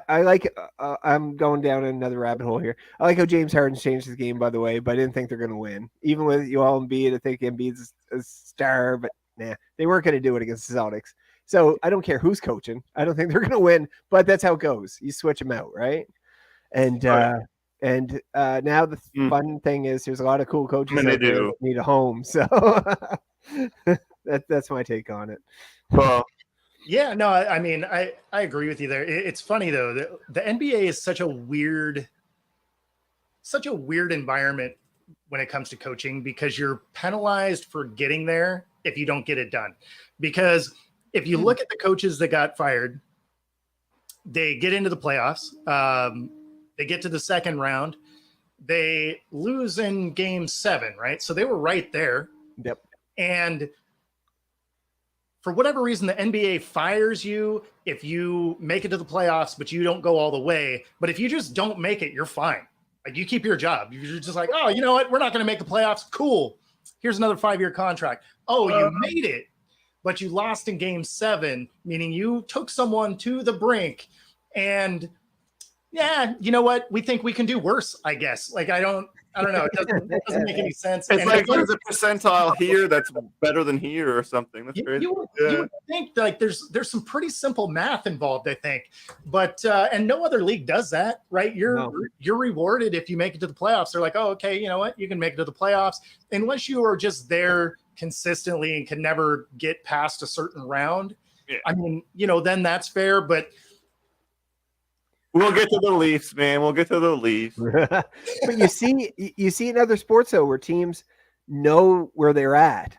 I like I'm going down another rabbit hole here. I like how James Harden's changed his game, by the way, but I didn't think they're going to win. Even with Joel Embiid, I think Embiid's a star, but nah, they weren't going to do it against the Celtics. So I don't care who's coaching. I don't think they're going to win, but that's how it goes. You switch them out, right? And now the fun thing is there's a lot of cool coaches out there that need a home. So that's my take on it. Well, yeah, no, I mean, I agree with you there. It's funny though, the NBA is such a weird environment when it comes to coaching, because you're penalized for getting there if you don't get it done. Because if you look at the coaches that got fired, they get into the playoffs, they get to the second round, they lose in game 7, right? So they were right there. Yep. And for whatever reason, the NBA fires you if you make it to the playoffs, but you don't go all the way. But if you just don't make it, you're fine. Like, you keep your job. You're just like, oh, you know what? We're not going to make the playoffs. Cool. Here's another 5-year contract. Oh, you made it, but you lost in game 7, meaning you took someone to the brink. And yeah, you know what? We think we can do worse, I guess. Like, I don't know. It doesn't make any sense. It's like there's a percentile here that's better than here or something. That's crazy. You would think like there's some pretty simple math involved, I think. But and no other league does that, right? You're rewarded if you make it to the playoffs. They're like, oh, okay, you know what? You can make it to the playoffs. Unless you are just there consistently and can never get past a certain round. Yeah. I mean, then that's fair, but we'll get to the Leafs, man. We'll get to the Leafs. But you see in other sports though, where teams know where they're at.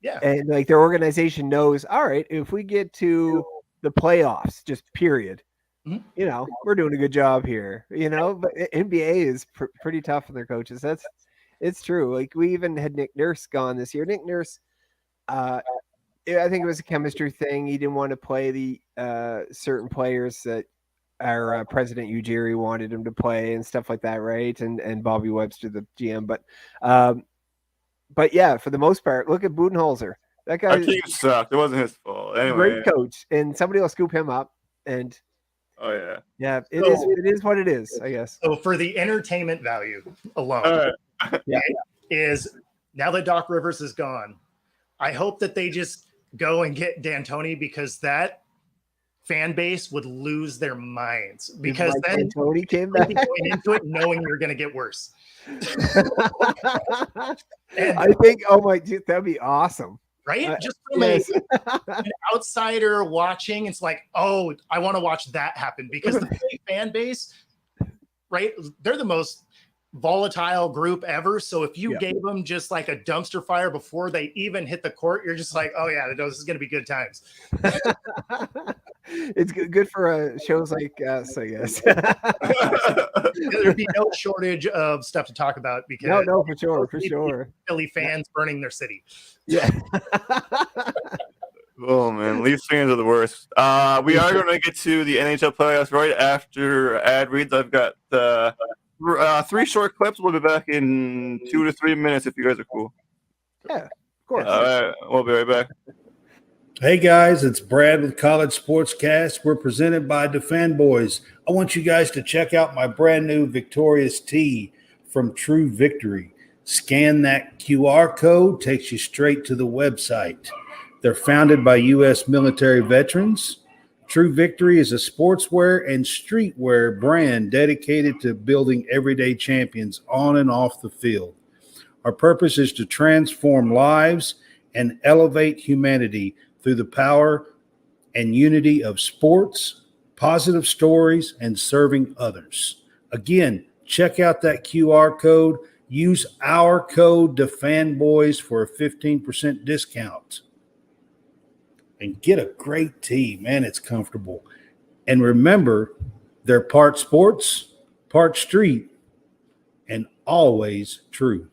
Yeah. And like their organization knows, all right, if we get to the playoffs, just period, we're doing a good job here, but NBA is pretty tough on their coaches. It's true. Like, we even had Nick Nurse gone this year. Nick Nurse, I think it was a chemistry thing. He didn't want to play the certain players that our president Ujiri wanted him to play and stuff like that, right? And Bobby Webster, the GM. But yeah, for the most part, look at Budenholzer. That guy, our team sucked. It wasn't his fault. Anyway, great coach, and somebody will scoop him up. And it is what it is, I guess. So for the entertainment value alone, is now that Doc Rivers is gone, I hope that they just go and get D'Antoni, because that fan base would lose their minds, because then D'Antoni came back going into it knowing you're going to get worse. I think, that'd be awesome, right? Just from an outsider watching, it's like, oh, I want to watch that happen, because the fan base, right? They're the most volatile group ever. So if you gave them just like a dumpster fire before they even hit the court, you're just like, oh yeah, this is going to be good times. It's good for shows like us, I guess. There'd be no shortage of stuff to talk about, because no, for sure. Philly fans burning their city. Yeah. Oh man, Leafs fans are the worst. We are going to get to the NHL playoffs right after ad reads. I've got 3 short clips. We'll be back in 2 to 3 minutes if you guys are cool. Yeah, of course. All right, we'll be right back. Hey guys, it's Brad with College Sportscast. We're presented by DefenBoys. I want you guys to check out my brand new Victorious tee from True Victory. Scan that QR code, takes you straight to the website. They're founded by U.S. military veterans. True Victory is a sportswear and streetwear brand dedicated to building everyday champions on and off the field. Our purpose is to transform lives and elevate humanity through the power and unity of sports, positive stories, and serving others. Again, check out that QR code. Use our code DefenBoys for a 15% discount. And get a great tee. Man, it's comfortable. And remember, they're part sports, part street, and always true.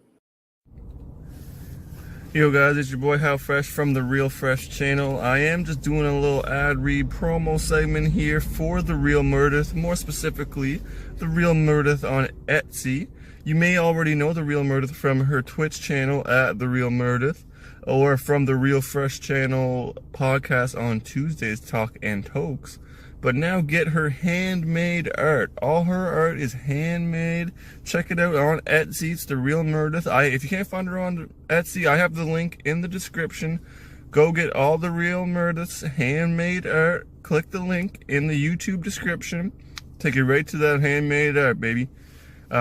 Yo guys, it's your boy How Fresh from the Real Fresh channel. I am just doing a little ad read promo segment here for The Real Meredith, more specifically The Real Meredith on Etsy. You may already know The Real Meredith from her Twitch channel at The Real Meredith, or from the Real Fresh channel podcast on Tuesdays, Talk and Tokes. But now get her handmade art. All her art is handmade. Check it out on Etsy. It's The Real Meredith. If you can't find her on Etsy, I have the link in the description. Go get all The Real Meredith's handmade art. Click the link in the YouTube description. Take you right to that handmade art, baby.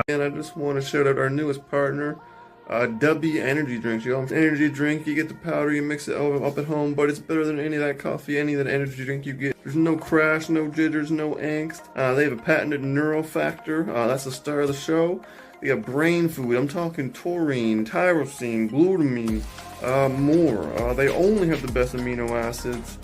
And I just want to shout out our newest partner, W energy drinks. You know, energy drink, you get the powder, you mix it up at home, but it's better than any of that coffee, any of that energy drink you get. There's no crash, no jitters, no angst. They have a patented neural factor. That's the star of the show. They got brain food. I'm talking taurine, tyrosine, glutamine, more. They only have the best amino acids.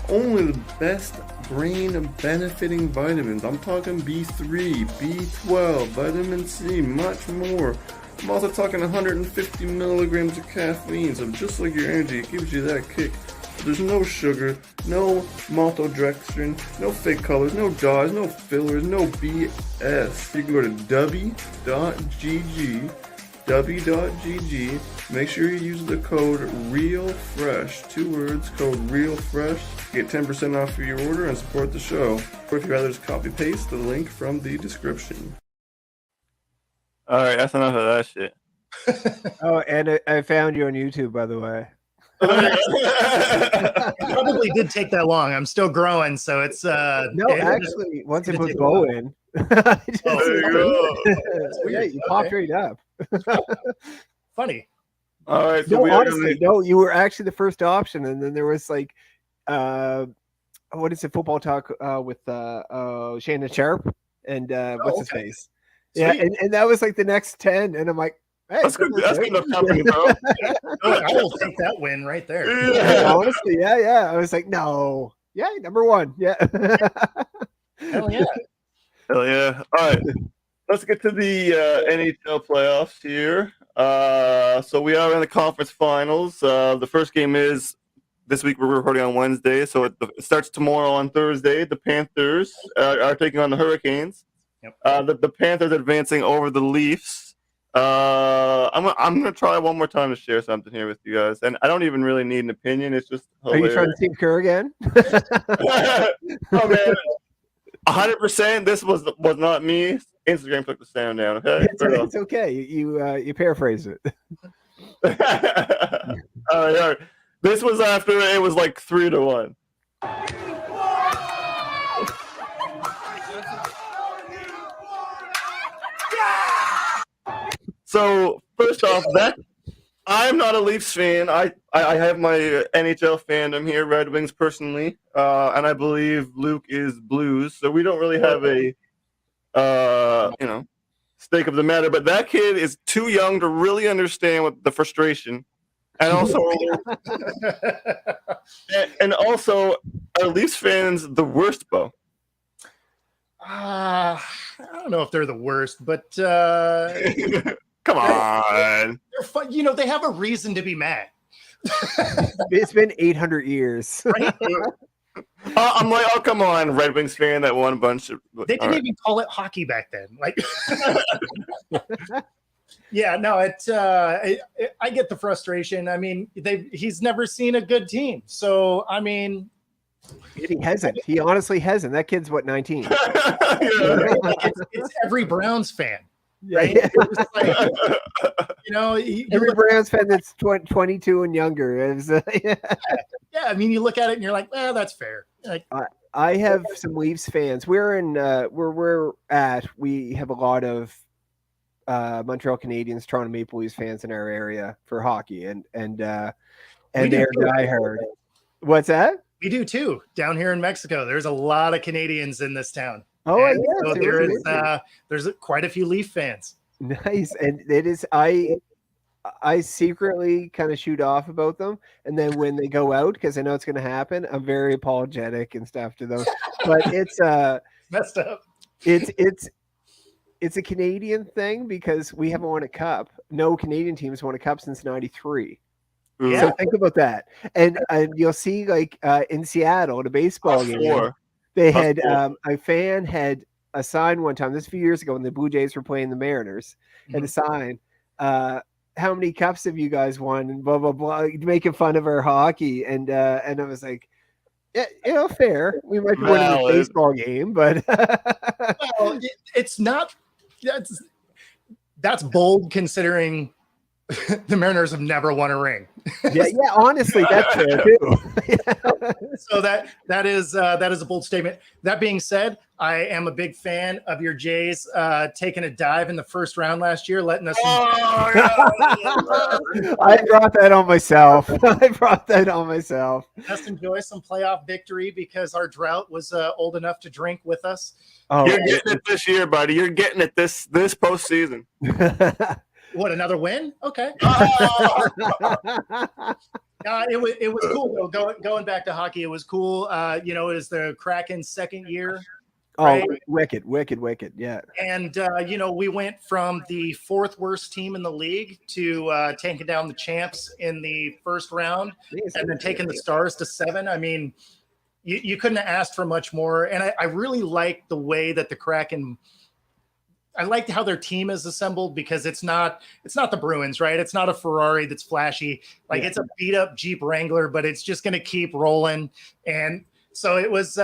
Only the best brain benefiting vitamins. I'm talking B3, B12, vitamin C, much more. I'm also talking 150 milligrams of caffeine, so just like your energy, it gives you that kick. There's no sugar, no maltodextrin, no fake colors, no dyes, no fillers, no BS. You can go to w.gg, make sure you use the code REALFRESH, 2 words, code REALFRESH, get 10% off for your order and support the show. Or if you'd rather just copy paste the link from the description. All right, that's enough of that shit. Oh, and I found you on YouTube, by the way. It probably did take that long. I'm still growing, so it's No, actually, once I put Bo in, There you go. yeah, you popped right up. funny. All right, so No, we are honestly, no, you were actually the first option, and then there was like, what is it? Football talk with Shannon Sharp and what's his face? Yeah, and that was like the next 10, and I'm like, hey, that's good. That's good enough company, bro. I will take that win right there. Yeah, honestly, yeah. I was like, no, yeah, number one, yeah. Hell yeah. Hell yeah. All right. Let's get to the NHL playoffs here. So we are in the conference finals. The first game is this week. We're recording on Wednesday, so it starts tomorrow on Thursday. The Panthers are taking on the Hurricanes. Yep. The Panthers advancing over the Leafs. I'm gonna try one more time to share something here with you guys, and I don't even really need an opinion. It's just hilarious. Are you trying to Team Kerr again? Oh man, 100%. This was not me. Instagram took the sound down. Okay, It's okay. You paraphrase it. all right. This was after it was like 3-1. So first off, that I'm not a Leafs fan. I have my NHL fandom here, Red Wings personally, and I believe Luke is Blues. So we don't really have a stake of the matter. But that kid is too young to really understand what the frustration, and also and also are Leafs fans the worst, Bo? I don't know if they're the worst, but Come on. they're fun. You know, they have a reason to be mad. It's been 800 years. Right? I'm like, oh, come on, Red Wings fan that won a bunch of. They didn't even call it hockey back then. Like, yeah, no, I get the frustration. I mean, he's never seen a good team. So, I mean. He hasn't. He honestly hasn't. That kid's what, 19? It's every Browns fan. Right? Yeah. Like, Every Browns fan that's 22 and younger is. Yeah, I mean, you look at it and you're like, that's fair. Like, I have some Leafs fans. We're in where we're at. We have a lot of Montreal Canadiens, Toronto Maple Leafs fans in our area for hockey, and they're diehard. What's that? We do too. Down here in Mexico, there's a lot of Canadians in this town. Oh, and yeah. so there's quite a few Leaf fans. Nice, and it is. I secretly kind of shoot off about them, and then when they go out, because I know it's going to happen, I'm very apologetic and stuff to them. But it's messed up. It's a Canadian thing because we haven't won a cup. No Canadian teams won a cup since '93. Yeah. So think about that, and you'll see like in Seattle, at a baseball game, Four. they Plus had four. a fan had a sign one time. This is a few years ago when the Blue Jays were playing the Mariners. Had a sign. How many cups have you guys won? And blah blah blah, making fun of our hockey. And I was like, yeah, fair. We might be winning a Valid. baseball game, but Well, it's not. That's bold considering the Mariners have never won a ring. yeah, honestly, that's fair too. So that is a bold statement. That being said, I am a big fan of your Jays taking a dive in the first round last year, letting us. I brought that on myself. Just enjoy some playoff victory because our drought was old enough to drink with us. Oh, You're getting it this year, buddy. You're getting it this postseason. What, another win? Okay. It was cool though. Going back to hockey, it was cool. It was the Kraken's second year. Right? Oh, wicked, yeah. And we went from the fourth worst team in the league to taking down the champs in the first round, and then taking the Stars to 7. I mean, you couldn't have asked for much more. And I really like the way that the Kraken. I liked how their team is assembled because it's not the Bruins, right? It's not a Ferrari that's flashy. It's a beat up Jeep Wrangler, but it's just going to keep rolling. And so it was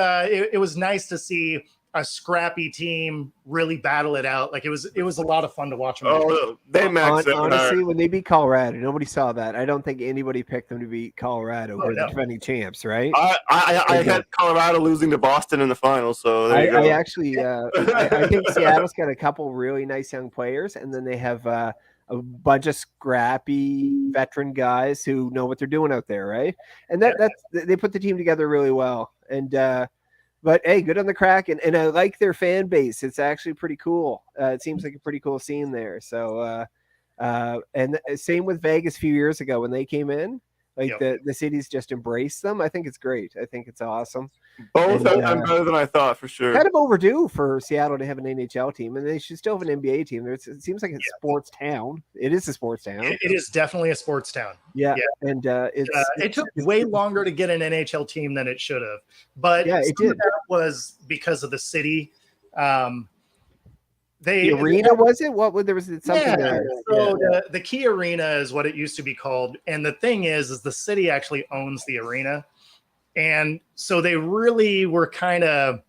nice to see a scrappy team really battle it out. Like it was a lot of fun to watch them. Oh, they maxed it. Honestly, when they beat Colorado, nobody saw that. I don't think anybody picked them to beat Colorado, who are the defending champs, right? I had Colorado losing to Boston in the finals, so there you go. I actually, I think Seattle's got a couple really nice young players, and then they have a bunch of scrappy veteran guys who know what they're doing out there, right? And they put the team together really well. And but hey, good on the Kraken, and I like their fan base. It's actually pretty cool. It seems like a pretty cool scene there. So, and same with Vegas a few years ago when they came in. Like the cities just embrace them. I think it's great. I think it's awesome. Both have done better than I thought, for sure. Kind of overdue for Seattle to have an NHL team, and they should still have an NBA team. It seems like a sports town. It is a sports town. It is definitely a sports town. Yeah. And it took way longer to get an NHL team than it should have. But it did. That was because of the city. The arena, was it? There was something there. So the Key Arena is what it used to be called. And the thing is the city actually owns the arena. And so they really were kind of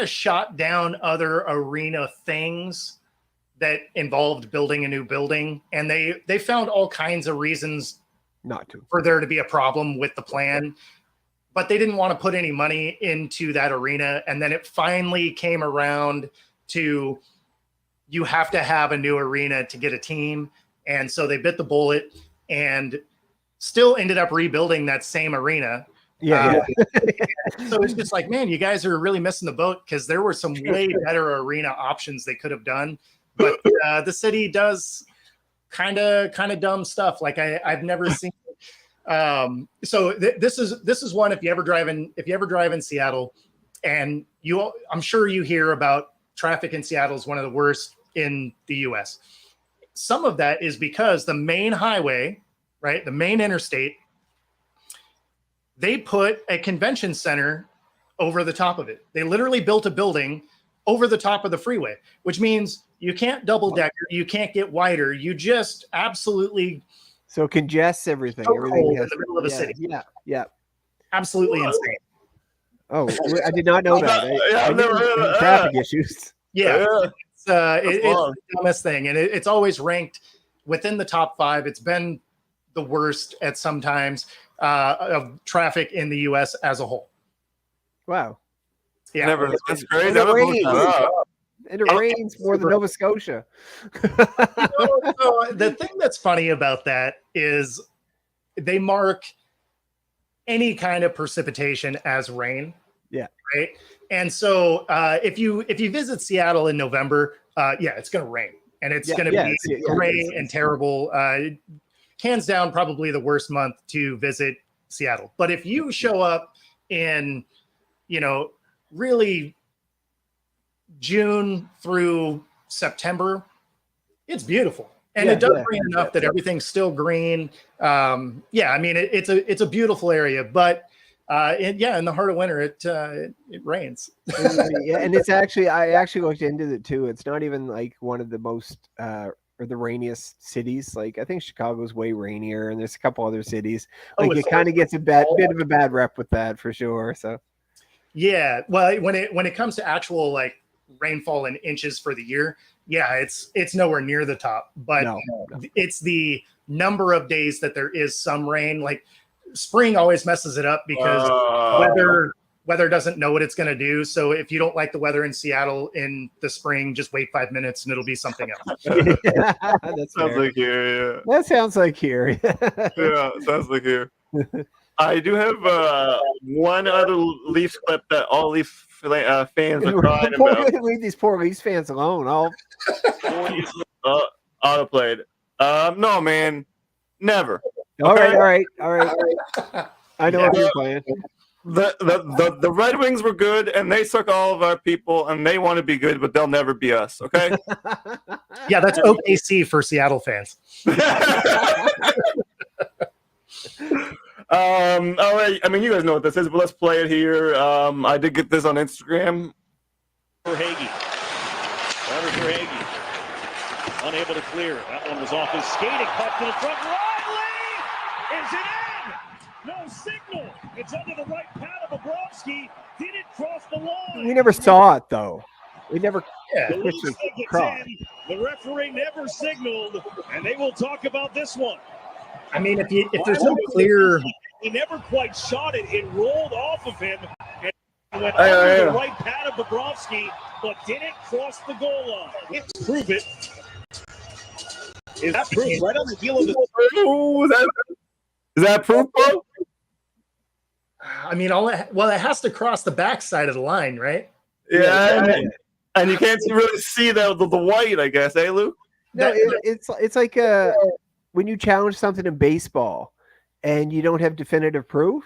shot down other arena things that involved building a new building. And they found all kinds of reasons not to, for there to be a problem with the plan. But they didn't want to put any money into that arena. And then it finally came around to you have to have a new arena to get a team. And so they bit the bullet and still ended up rebuilding that same arena. Yeah. So it's just like, man, you guys are really missing the boat because there were some way better arena options they could have done. But the city does kind of dumb stuff. Like I've never seen. So this is one, if you ever drive in Seattle, and I'm sure you hear about traffic in Seattle is one of the worst in the US. Some of that is because the main highway, right, the main interstate, they put a convention center over the top of it. They literally built a building over the top of the freeway, which means you can't double decker, you can't get wider, you just absolutely. So it congests everything. Everything in the middle of the city. Yeah. Absolutely insane. Oh, I did not know that. I've never heard of that. Traffic issues. Yeah. It's the dumbest thing. And it's always ranked within the top 5. It's been the worst at some times of traffic in the US as a whole. Wow. Yeah. That's great. And it rains more than Nova Scotia. So the thing that's funny about that is they mark any kind of precipitation as rain. Yeah. Right. And so if you visit Seattle in November, it's going to rain, and it's going to be rain and terrible. Hands down, probably the worst month to visit Seattle. But if you show up in, really June through September, it's beautiful. And it does rain enough that everything's still green. Yeah, I mean, it's a beautiful area, but in the heart of winter, it rains. Yeah, and it's actually, I actually looked into it too. It's not even like one of the most or the rainiest cities. Like I think Chicago's way rainier, and there's a couple other cities. Like it kind of gets a bit of a bad rep with that for sure. So yeah, well, when it comes to actual like rainfall in inches for the year, yeah, it's nowhere near the top. But it's the number of days that there is some rain. Like spring always messes it up because weather doesn't know what it's going to do. So if you don't like the weather in Seattle in the spring, just wait 5 minutes and it'll be something else. that sounds like here. Yeah. That sounds like here. Yeah, sounds like here. I do have one other Leafs clip that all Leafs fans are crying about. Leave these poor Leafs fans alone. Autoplayed. No, man, never. All right. I know what you're playing. The Red Wings were good, and they suck all of our people, and they want to be good, but they'll never be us. Okay. Yeah, that's OKC for Seattle fans. All right. I mean, you guys know what this is, but let's play it here. I did get this on Instagram. For Hagee. Runner for Hagee. Unable to clear. That one was off his skating. Puck to the front. Riley! Is it in? No signal. It's under the right pad of Bobrovsky. Didn't cross the line. We never saw it though. We never. The Leafs think it's in. The referee never signaled, and they will talk about this one. I mean, if there's no clear, he never quite shot it. It rolled off of him and went under the right pad of Bobrovsky, but didn't cross the goal line. Prove it. Is that proof? Right on the heel of the. Is that proof, bro? I mean, it has to cross the backside of the line, right? Yeah, and you can't really see the white, I guess, eh, Lou? No, it's like when you challenge something in baseball and you don't have definitive proof.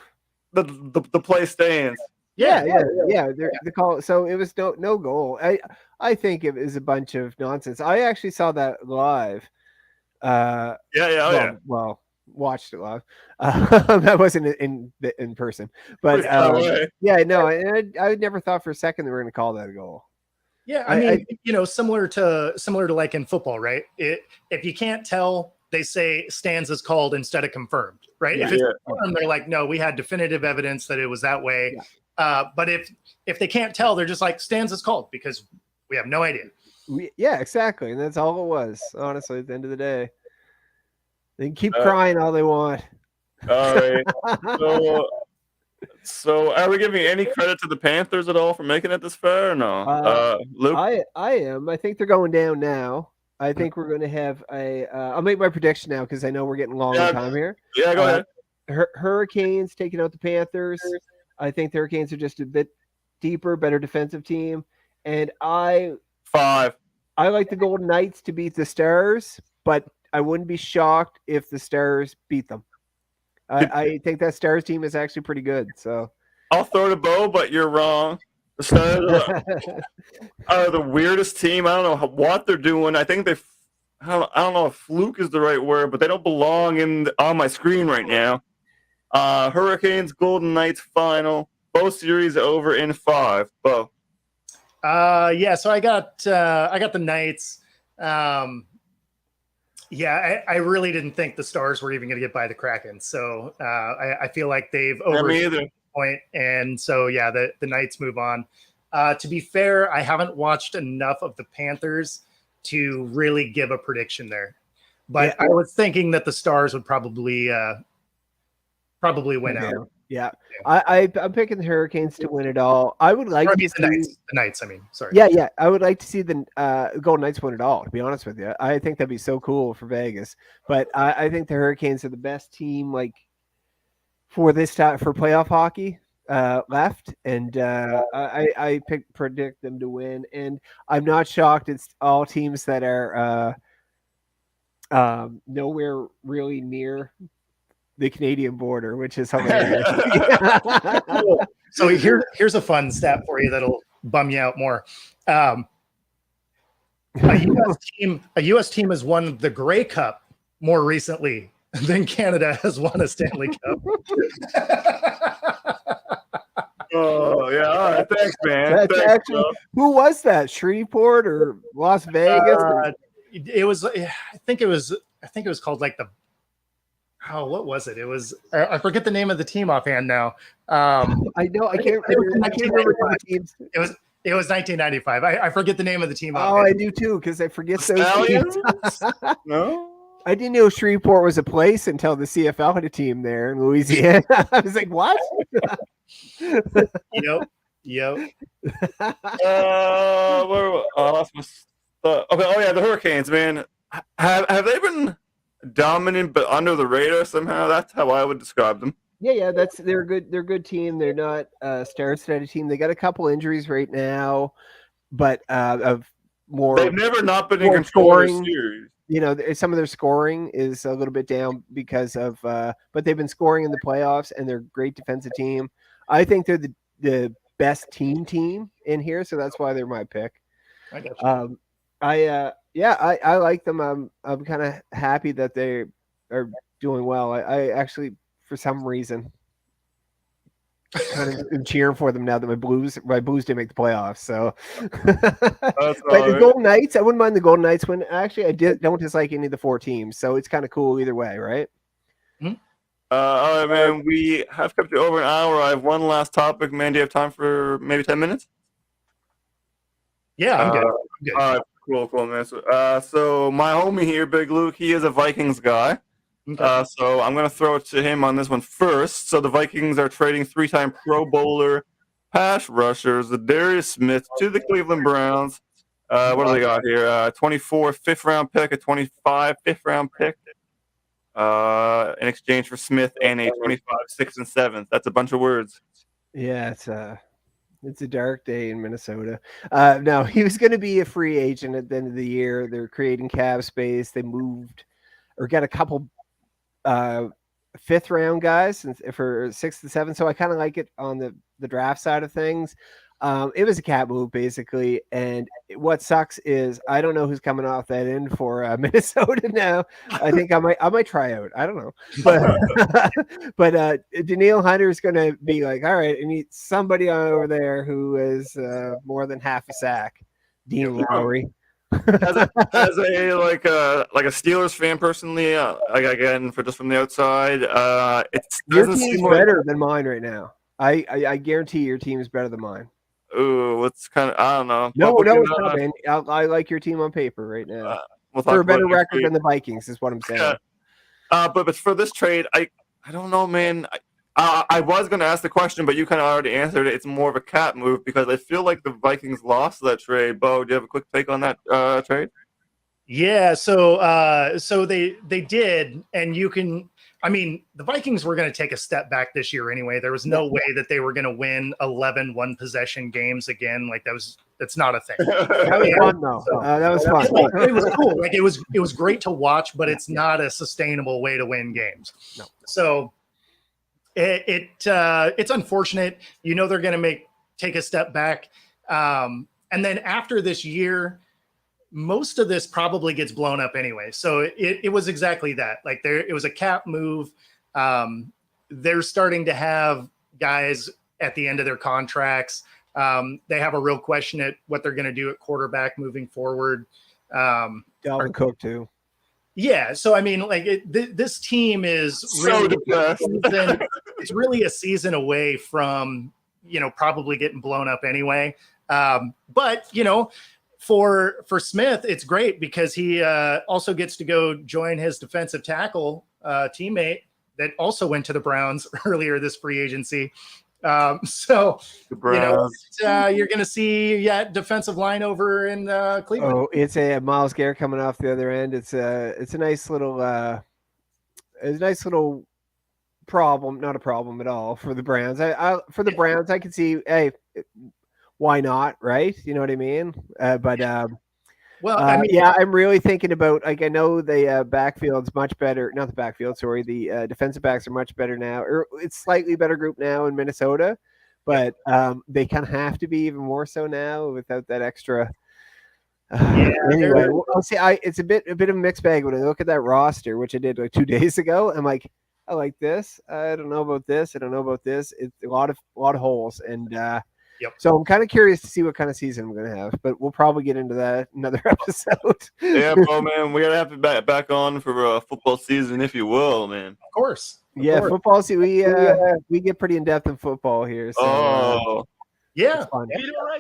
The play stands. Yeah. They call it, so it was no goal. I think it was a bunch of nonsense. I actually saw that live. Well, watched it live. That wasn't in person, but I never thought for a second they were going to call that a goal. Yeah, I mean, similar to like in football, right? If you can't tell, they say stands as called instead of confirmed, right? If it's confirmed, they're like, no, we had definitive evidence that it was that way. Yeah. But if they can't tell, they're just like stands as called because we have no idea. Yeah, exactly, and that's all it was. Honestly, at the end of the day, they can keep crying all they want. All right. So are we giving any credit to the Panthers at all for making it this far or no? Luke? I am. I think they're going down now. I think we're going to have I'll make my prediction now because I know we're getting long on time here. Yeah, go ahead. Hurricanes taking out the Panthers. I think the Hurricanes are just a bit deeper, better defensive team. And I like the Golden Knights to beat the Stars, but I wouldn't be shocked if the Stars beat them. I think that Stars team is actually pretty good. So I'll throw the bow, but you're wrong. The Stars are the weirdest team. I don't know what they're doing. I think I don't know if fluke is the right word, but they don't belong on my screen right now. Hurricanes, Golden Knights final. Both series over in 5. Bo. Yeah. So I got the Knights. Yeah, I really didn't think the Stars were even going to get by the Kraken. So I feel like they've overstayed the point. And so, yeah, the Knights move on. To be fair, I haven't watched enough of the Panthers to really give a prediction there. But I was thinking that the Stars would probably win out. Yeah. I'm picking the Hurricanes to win it all. I would like to see the Knights. I mean, sorry. Yeah. I would like to see the Golden Knights win it all, to be honest with you. I think that'd be so cool for Vegas. But I think the Hurricanes are the best team like for this time for playoff hockey left. And I predict them to win. And I'm not shocked it's all teams that are nowhere really near the Canadian border, which is hilarious. So here's a fun stat for you that'll bum you out more. A U.S. team has won the Grey Cup more recently than Canada has won a Stanley Cup. Oh yeah, all right, thanks, man. That's Thanks, actually who was that? Shreveport or Las Vegas? It was. I think it was called like the. Oh, what was it? It was. I forget the name of the team offhand now. I know. I can't remember the teams. It was 1995. I forget the name of the team. Oh, I do too, because I forget those teams. No. I didn't know Shreveport was a place until the CFL had a team there in Louisiana. I was like, what? Yep. Where I lost my stuff. Okay, oh yeah, the Hurricanes, man. Have they been dominant but under the radar somehow? That's how I would describe them. Yeah, they're good. They're a good team. They're not a star-studded team. They got a couple injuries right now, but of more. They've never not been in control of the series. You know, some of their scoring is a little bit down because of, but they've been scoring in the playoffs, and they're a great defensive team. I think they're the best team in here, so that's why they're my pick. I got you. I like them. I'm kind of happy that they are doing well. I actually, for some reason, kind of am cheering for them now that my Blues didn't make the playoffs. So, but the Golden Knights, I wouldn't mind the Golden Knights win. Actually, don't dislike any of the 4 teams, so it's kind of cool either way, right? Mm-hmm. All right, man. We have kept you over an hour. I have one last topic, man. Do you have time for maybe 10 minutes? Yeah, I'm good. All right, cool, man. So my homie here, Big Luke, he is a Vikings guy. Okay. So I'm going to throw it to him on this one first. So the Vikings are trading 3-time Pro Bowler pass rushers, Darius Smith, to the Cleveland Browns. What do they got here? 24 fifth-round pick, a 25 fifth-round pick. In exchange for Smith and a 25 6th and 7th. That's a bunch of words. Yeah, it's a dark day in Minnesota. No, he was going to be a free agent at the end of the year. They're creating cap space. They moved or got a couple 5th round guys for 6th and 7th. So I kind of like it on the draft side of things. It was a cap move basically, and what sucks is I don't know who's coming off that end for Minnesota now. I think I might try out. I don't know, but Danielle Hunter is going to be like, all right, I need somebody over there who is more than half a sack. Dean Lowry. as a like a Steelers fan personally, like again for just from the outside, your team's better than mine right now. I guarantee your team is better than mine. Ooh, what's kind of I don't know. No, it's not, man. I like your team on paper right now. For a better record than the Vikings is what I'm saying. Yeah. But for this trade, I don't know, man. I was going to ask the question, but you kind of already answered it. It's more of a cap move because I feel like the Vikings lost that trade. Bo, do you have a quick take on that trade? Yeah, so they did, and you can. I mean, the Vikings were going to take a step back this year anyway. There was no way that they were going to win 11 one-possession games again. Like that's not a thing. That was fun, though. That was fun. It was cool. Like it was great to watch, but it's not a sustainable way to win games. No. So it's unfortunate. You know they're going to take a step back, and then after this year, most of this probably gets blown up anyway. So it was exactly that. Like it was a cap move. They're starting to have guys at the end of their contracts. They have a real question at what they're going to do at quarterback moving forward. Dalvin Cook too. Yeah. So, I mean, like this team is so depressed. It's really a season away from, probably getting blown up anyway. But, for Smith, it's great because he also gets to go join his defensive tackle teammate that also went to the Browns earlier this free agency. So you're going to see defensive line over in Cleveland. Oh, it's a Myles Garrett coming off the other end. It's a nice little problem, not a problem at all for the Browns. For the Browns, I can see, hey, why not, right? You know what I mean? I'm really thinking about, like, I know the backfield's much better. Not the backfield, sorry. The defensive backs are much better now. Or it's slightly better group now in Minnesota, but they kind of have to be even more so now without that extra Anyway, well, I'll see. It's a bit of a mixed bag when I look at that roster, which I did like 2 days ago. I'm like, I like this. I don't know about this. I don't know about this. It's a lot of holes, and so I'm kind of curious to see what kind of season I'm going to have. But we'll probably get into that another episode. Yeah, bro, man, we gotta have you back on for football season, if you will, man. Of course. Football. See, we get pretty in depth in football here. So, yeah, it's fun.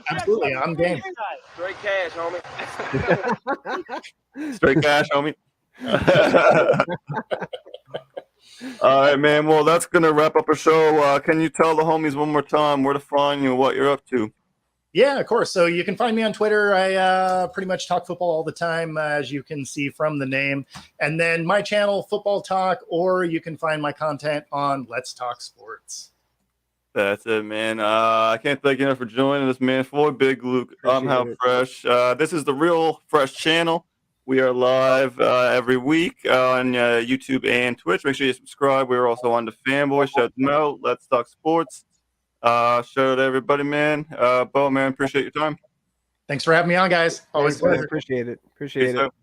Absolutely. I'm game. Straight cash, homie. Straight cash, homie. All right, man. Well, that's gonna wrap up our show. Can you tell the homies one more time where to find you, what you're up to? Yeah, of course. So you can find me on Twitter. I pretty much talk football all the time, as you can see from the name. And then my channel, Football Talk, or you can find my content on Let's Talk Sports. That's it, man. I can't thank you enough for joining us, man. For Big Luke, I'm How Fresh. This is the Real Fresh channel. We are live every week on YouTube and Twitch. Make sure you subscribe. We're also on the Fanboy. Shout them out. Let's Talk Sports. Shout out to everybody, man. Bo, man, appreciate your time. Thanks for having me on, guys. Always Appreciate it. Peace out.